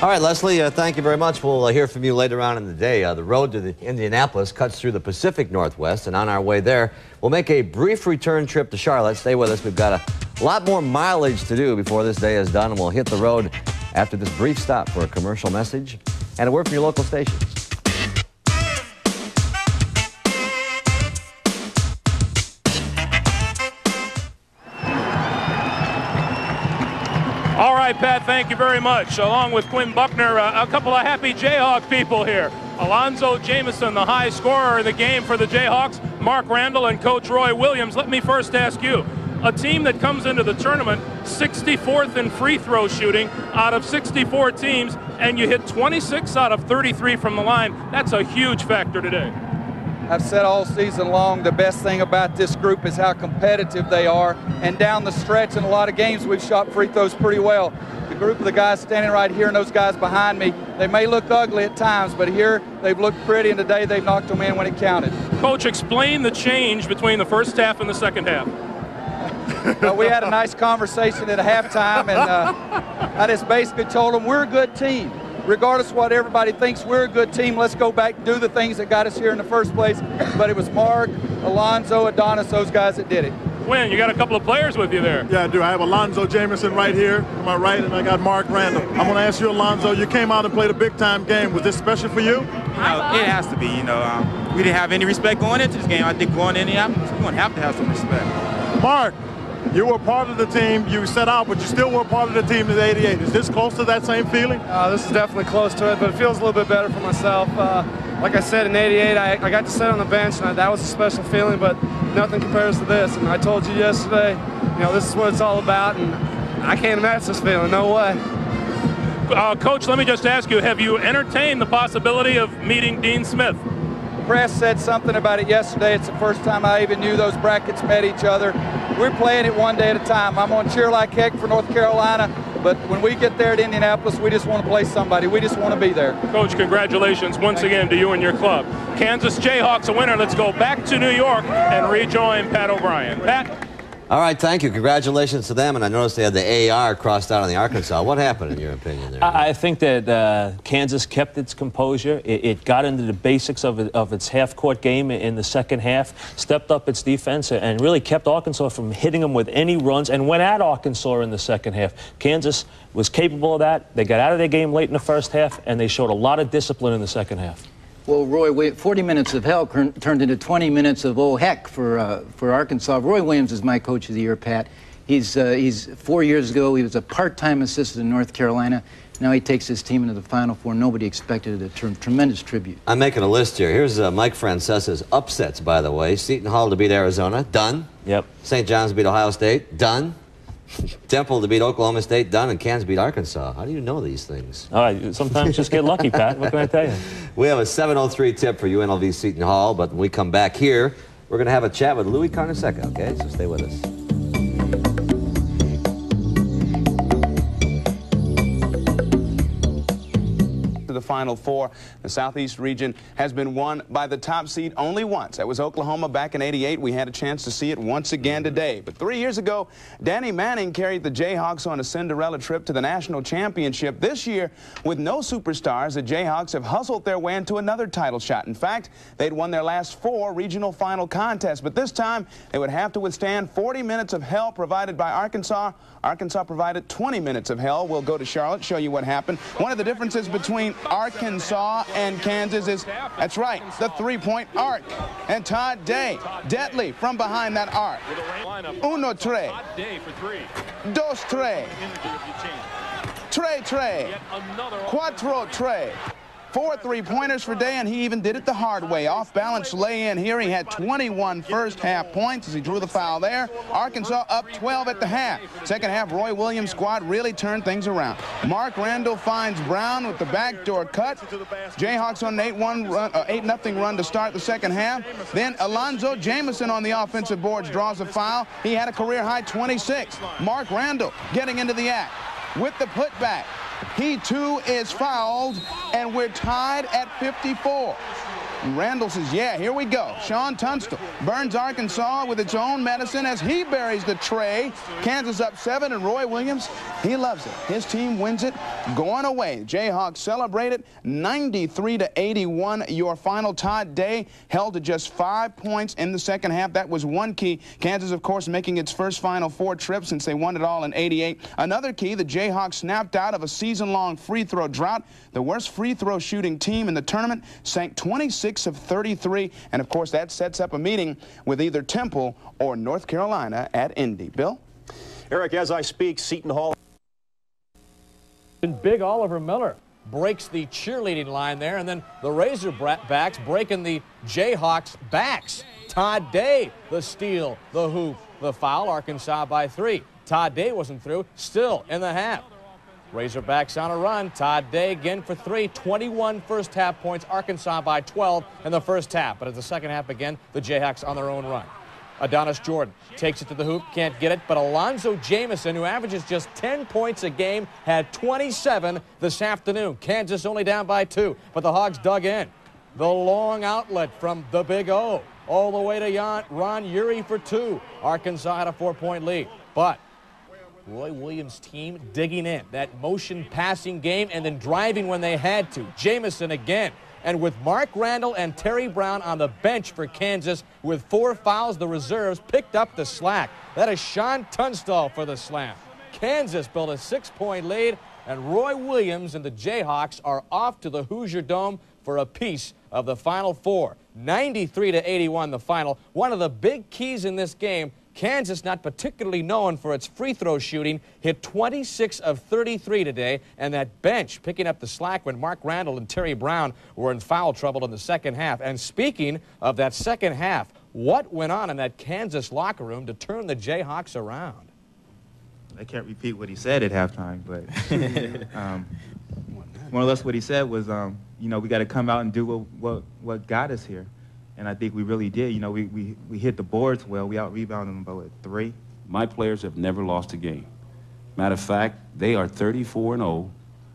S7: All right, Leslie, thank you very much. We'll hear from you later on in the day. The road to Indianapolis cuts through the Pacific Northwest, and on our way there, we'll make a brief return trip to Charlotte. Stay with us. We've got a lot more mileage to do before this day is done, and we'll hit the road after this brief stop for a commercial message and a word from your local stations.
S1: All right, Pat, thank you very much. Along with Quinn Buckner, a couple of happy Jayhawk people here. Alonzo Jameson, the high scorer of the game for the Jayhawks, Mark Randall, and Coach Roy Williams. Let me first ask you, a team that comes into the tournament 64th in free throw shooting out of 64 teams, and you hit 26 out of 33 from the line. That's a huge factor today.
S12: I've said all season long the best thing about this group is how competitive they are, and down the stretch in a lot of games we've shot free throws pretty well. The group of the guys standing right here and those guys behind me, they may look ugly at times, but here they've looked pretty, and today they've knocked them in when it counted.
S1: Coach, explain the change between the first half and the second half.
S12: Well, we had a nice conversation at halftime, and I just basically told them we're a good team. Regardless of what everybody thinks, we're a good team. Let's go back and do the things that got us here in the first place. But it was Mark, Alonzo, Adonis, those guys that did it.
S1: Quinn, you got a couple of players with you there.
S2: Yeah, I do. I have Alonzo Jameson right here to my right, and I got Mark Randall. I'm going to ask you, Alonzo, you came out and played a big-time game. Was this special for you?
S16: It has to be. We didn't have any respect going into this game. I think going in Indianapolis, we're going to have some respect.
S2: Mark, you were part of the team. You set out, but you still were part of the team in the '88. Is this close to that same feeling?
S17: This is definitely close to it, but it feels a little bit better for myself. Like I said, in '88, I got to sit on the bench, and that was a special feeling, but nothing compares to this. And I told you yesterday, this is what it's all about, and I can't match this feeling. No way.
S1: Coach, let me just ask you, have you entertained the possibility of meeting Dean Smith?
S12: Press said something about it yesterday. It's the first time I even knew those brackets met each other. We're playing it one day at a time. I'm going to cheer like heck for North Carolina, but when we get there at Indianapolis, we just want to play somebody. We just want to be there.
S1: Coach, congratulations once again to you and your club. Kansas Jayhawks a winner. Let's go back to New York and rejoin Pat O'Brien. Pat?
S7: All right, thank you. Congratulations to them. And I noticed they had the AR crossed out on the Arkansas. What happened, in your opinion, there?
S8: I think that Kansas kept its composure. It got into the basics of its half-court game in the second half, stepped up its defense, and really kept Arkansas from hitting them with any runs, and went at Arkansas in the second half. Kansas was capable of that. They got out of their game late in the first half, and they showed a lot of discipline in the second half.
S9: Well, Roy, 40 minutes of hell turned into 20 minutes of oh heck for Arkansas. Roy Williams is my coach of the year, Pat. He's 4 years ago, he was a part-time assistant in North Carolina. Now he takes his team into the Final Four. Nobody expected it. A tremendous tribute.
S7: I'm making a list here. Here's Mike Francesa's upsets, by the way. Seton Hall to beat Arizona, done.
S8: Yep.
S7: St. John's to beat Ohio State, done. Temple to beat Oklahoma State, done, and Kansas beat Arkansas. How do you know these things?
S8: All right, sometimes just get lucky, Pat. What can I tell you?
S7: We have a 7:03 tip for UNLV Seton Hall, but when we come back here, we're going to have a chat with Louis Carnesecca, okay? So stay with us.
S18: The Final Four. The Southeast region has been won by the top seed only once. That was Oklahoma back in '88. We had a chance to see it once again today. But 3 years ago, Danny Manning carried the Jayhawks on a Cinderella trip to the national championship. This year, with no superstars, the Jayhawks have hustled their way into another title shot. In fact, they'd won their last 4 regional final contests, but this time they would have to withstand 40 minutes of hell provided by Arkansas. Arkansas provided 20 minutes of hell. We'll go to Charlotte, show you what happened. One of the differences between Arkansas and Kansas is, that's right, the three-point arc. And Todd Day, deadly from behind that arc. Uno, tre. Dos, tre. Tre, tre. Cuatro, tre. 4 3-pointers for Day, and he even did it the hard way. Off-balance lay-in here. He had 21 first-half points as he drew the foul there. Arkansas up 12 at the half. Second half, Roy Williams' squad really turned things around. Mark Randall finds Brown with the backdoor cut. Jayhawks on an 8-0 run to start the second half. Then Alonzo Jameson on the offensive boards draws a foul. He had a career-high 26. Mark Randall getting into the act with the putback. He, too, is fouled, and we're tied at 54. And Randall says, yeah, here we go. Sean Tunstall burns Arkansas with its own medicine as he buries the tray. Kansas up 7, and Roy Williams, he loves it. His team wins it going away. Jayhawks celebrate it 93-81. Your final. Todd Day held to just 5 points in the second half. That was one key. Kansas, of course, making its first Final Four trip since they won it all in '88. Another key, the Jayhawks snapped out of a season-long free throw drought. The worst free throw shooting team in the tournament sank 26 of 33, and of course that sets up a meeting with either Temple or North Carolina at Indy. Bill?
S19: Eric, as I speak, Seton Hall.
S4: And big Oliver Miller breaks the cheerleading line there, and then the Razorbacks breaking the Jayhawks' backs. Todd Day, the steal, the hoop, the foul. Arkansas by 3. Todd Day wasn't through, still in the half. Razorbacks on a run. Todd Day again for 3. 21 first-half points. Arkansas by 12 in the first half. But at the second half again, the Jayhawks on their own run. Adonis Jordan takes it to the hoop, can't get it, but Alonzo Jameson, who averages just 10 points a game, had 27 this afternoon. Kansas only down by 2, but the Hogs dug in. The long outlet from the Big O all the way to Ron Urey for 2. Arkansas had a 4-point lead, but Roy Williams' team digging in. That motion passing game and then driving when they had to. Jameson again. And with Mark Randall and Terry Brown on the bench for Kansas with 4 fouls, the reserves picked up the slack. That is Sean Tunstall for the slam. Kansas built a 6-point lead, and Roy Williams and the Jayhawks are off to the Hoosier Dome for a piece of the Final Four. 93-81 the final. One of the big keys in this game, Kansas, not particularly known for its free throw shooting, hit 26 of 33 today, and that bench picking up the slack when Mark Randall and Terry Brown were in foul trouble in the second half. And speaking of that second half, what went on in that Kansas locker room to turn the Jayhawks around?
S16: I can't repeat what he said at halftime, but more or less what he said was, you know, we got to come out and do what got us here. And I think we really did. You know, we hit the boards well. We out-rebounded them about 3.
S20: My players have never lost a game. Matter of fact, they are 34-0,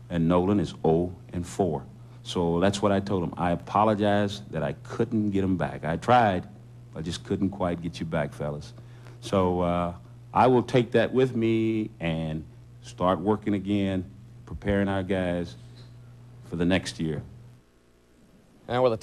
S20: and Nolan is 0-4. So that's what I told them. I apologize that I couldn't get them back. I tried, but I just couldn't quite get you back, fellas. So I will take that with me and start working again, preparing our guys for the next year.
S4: And with a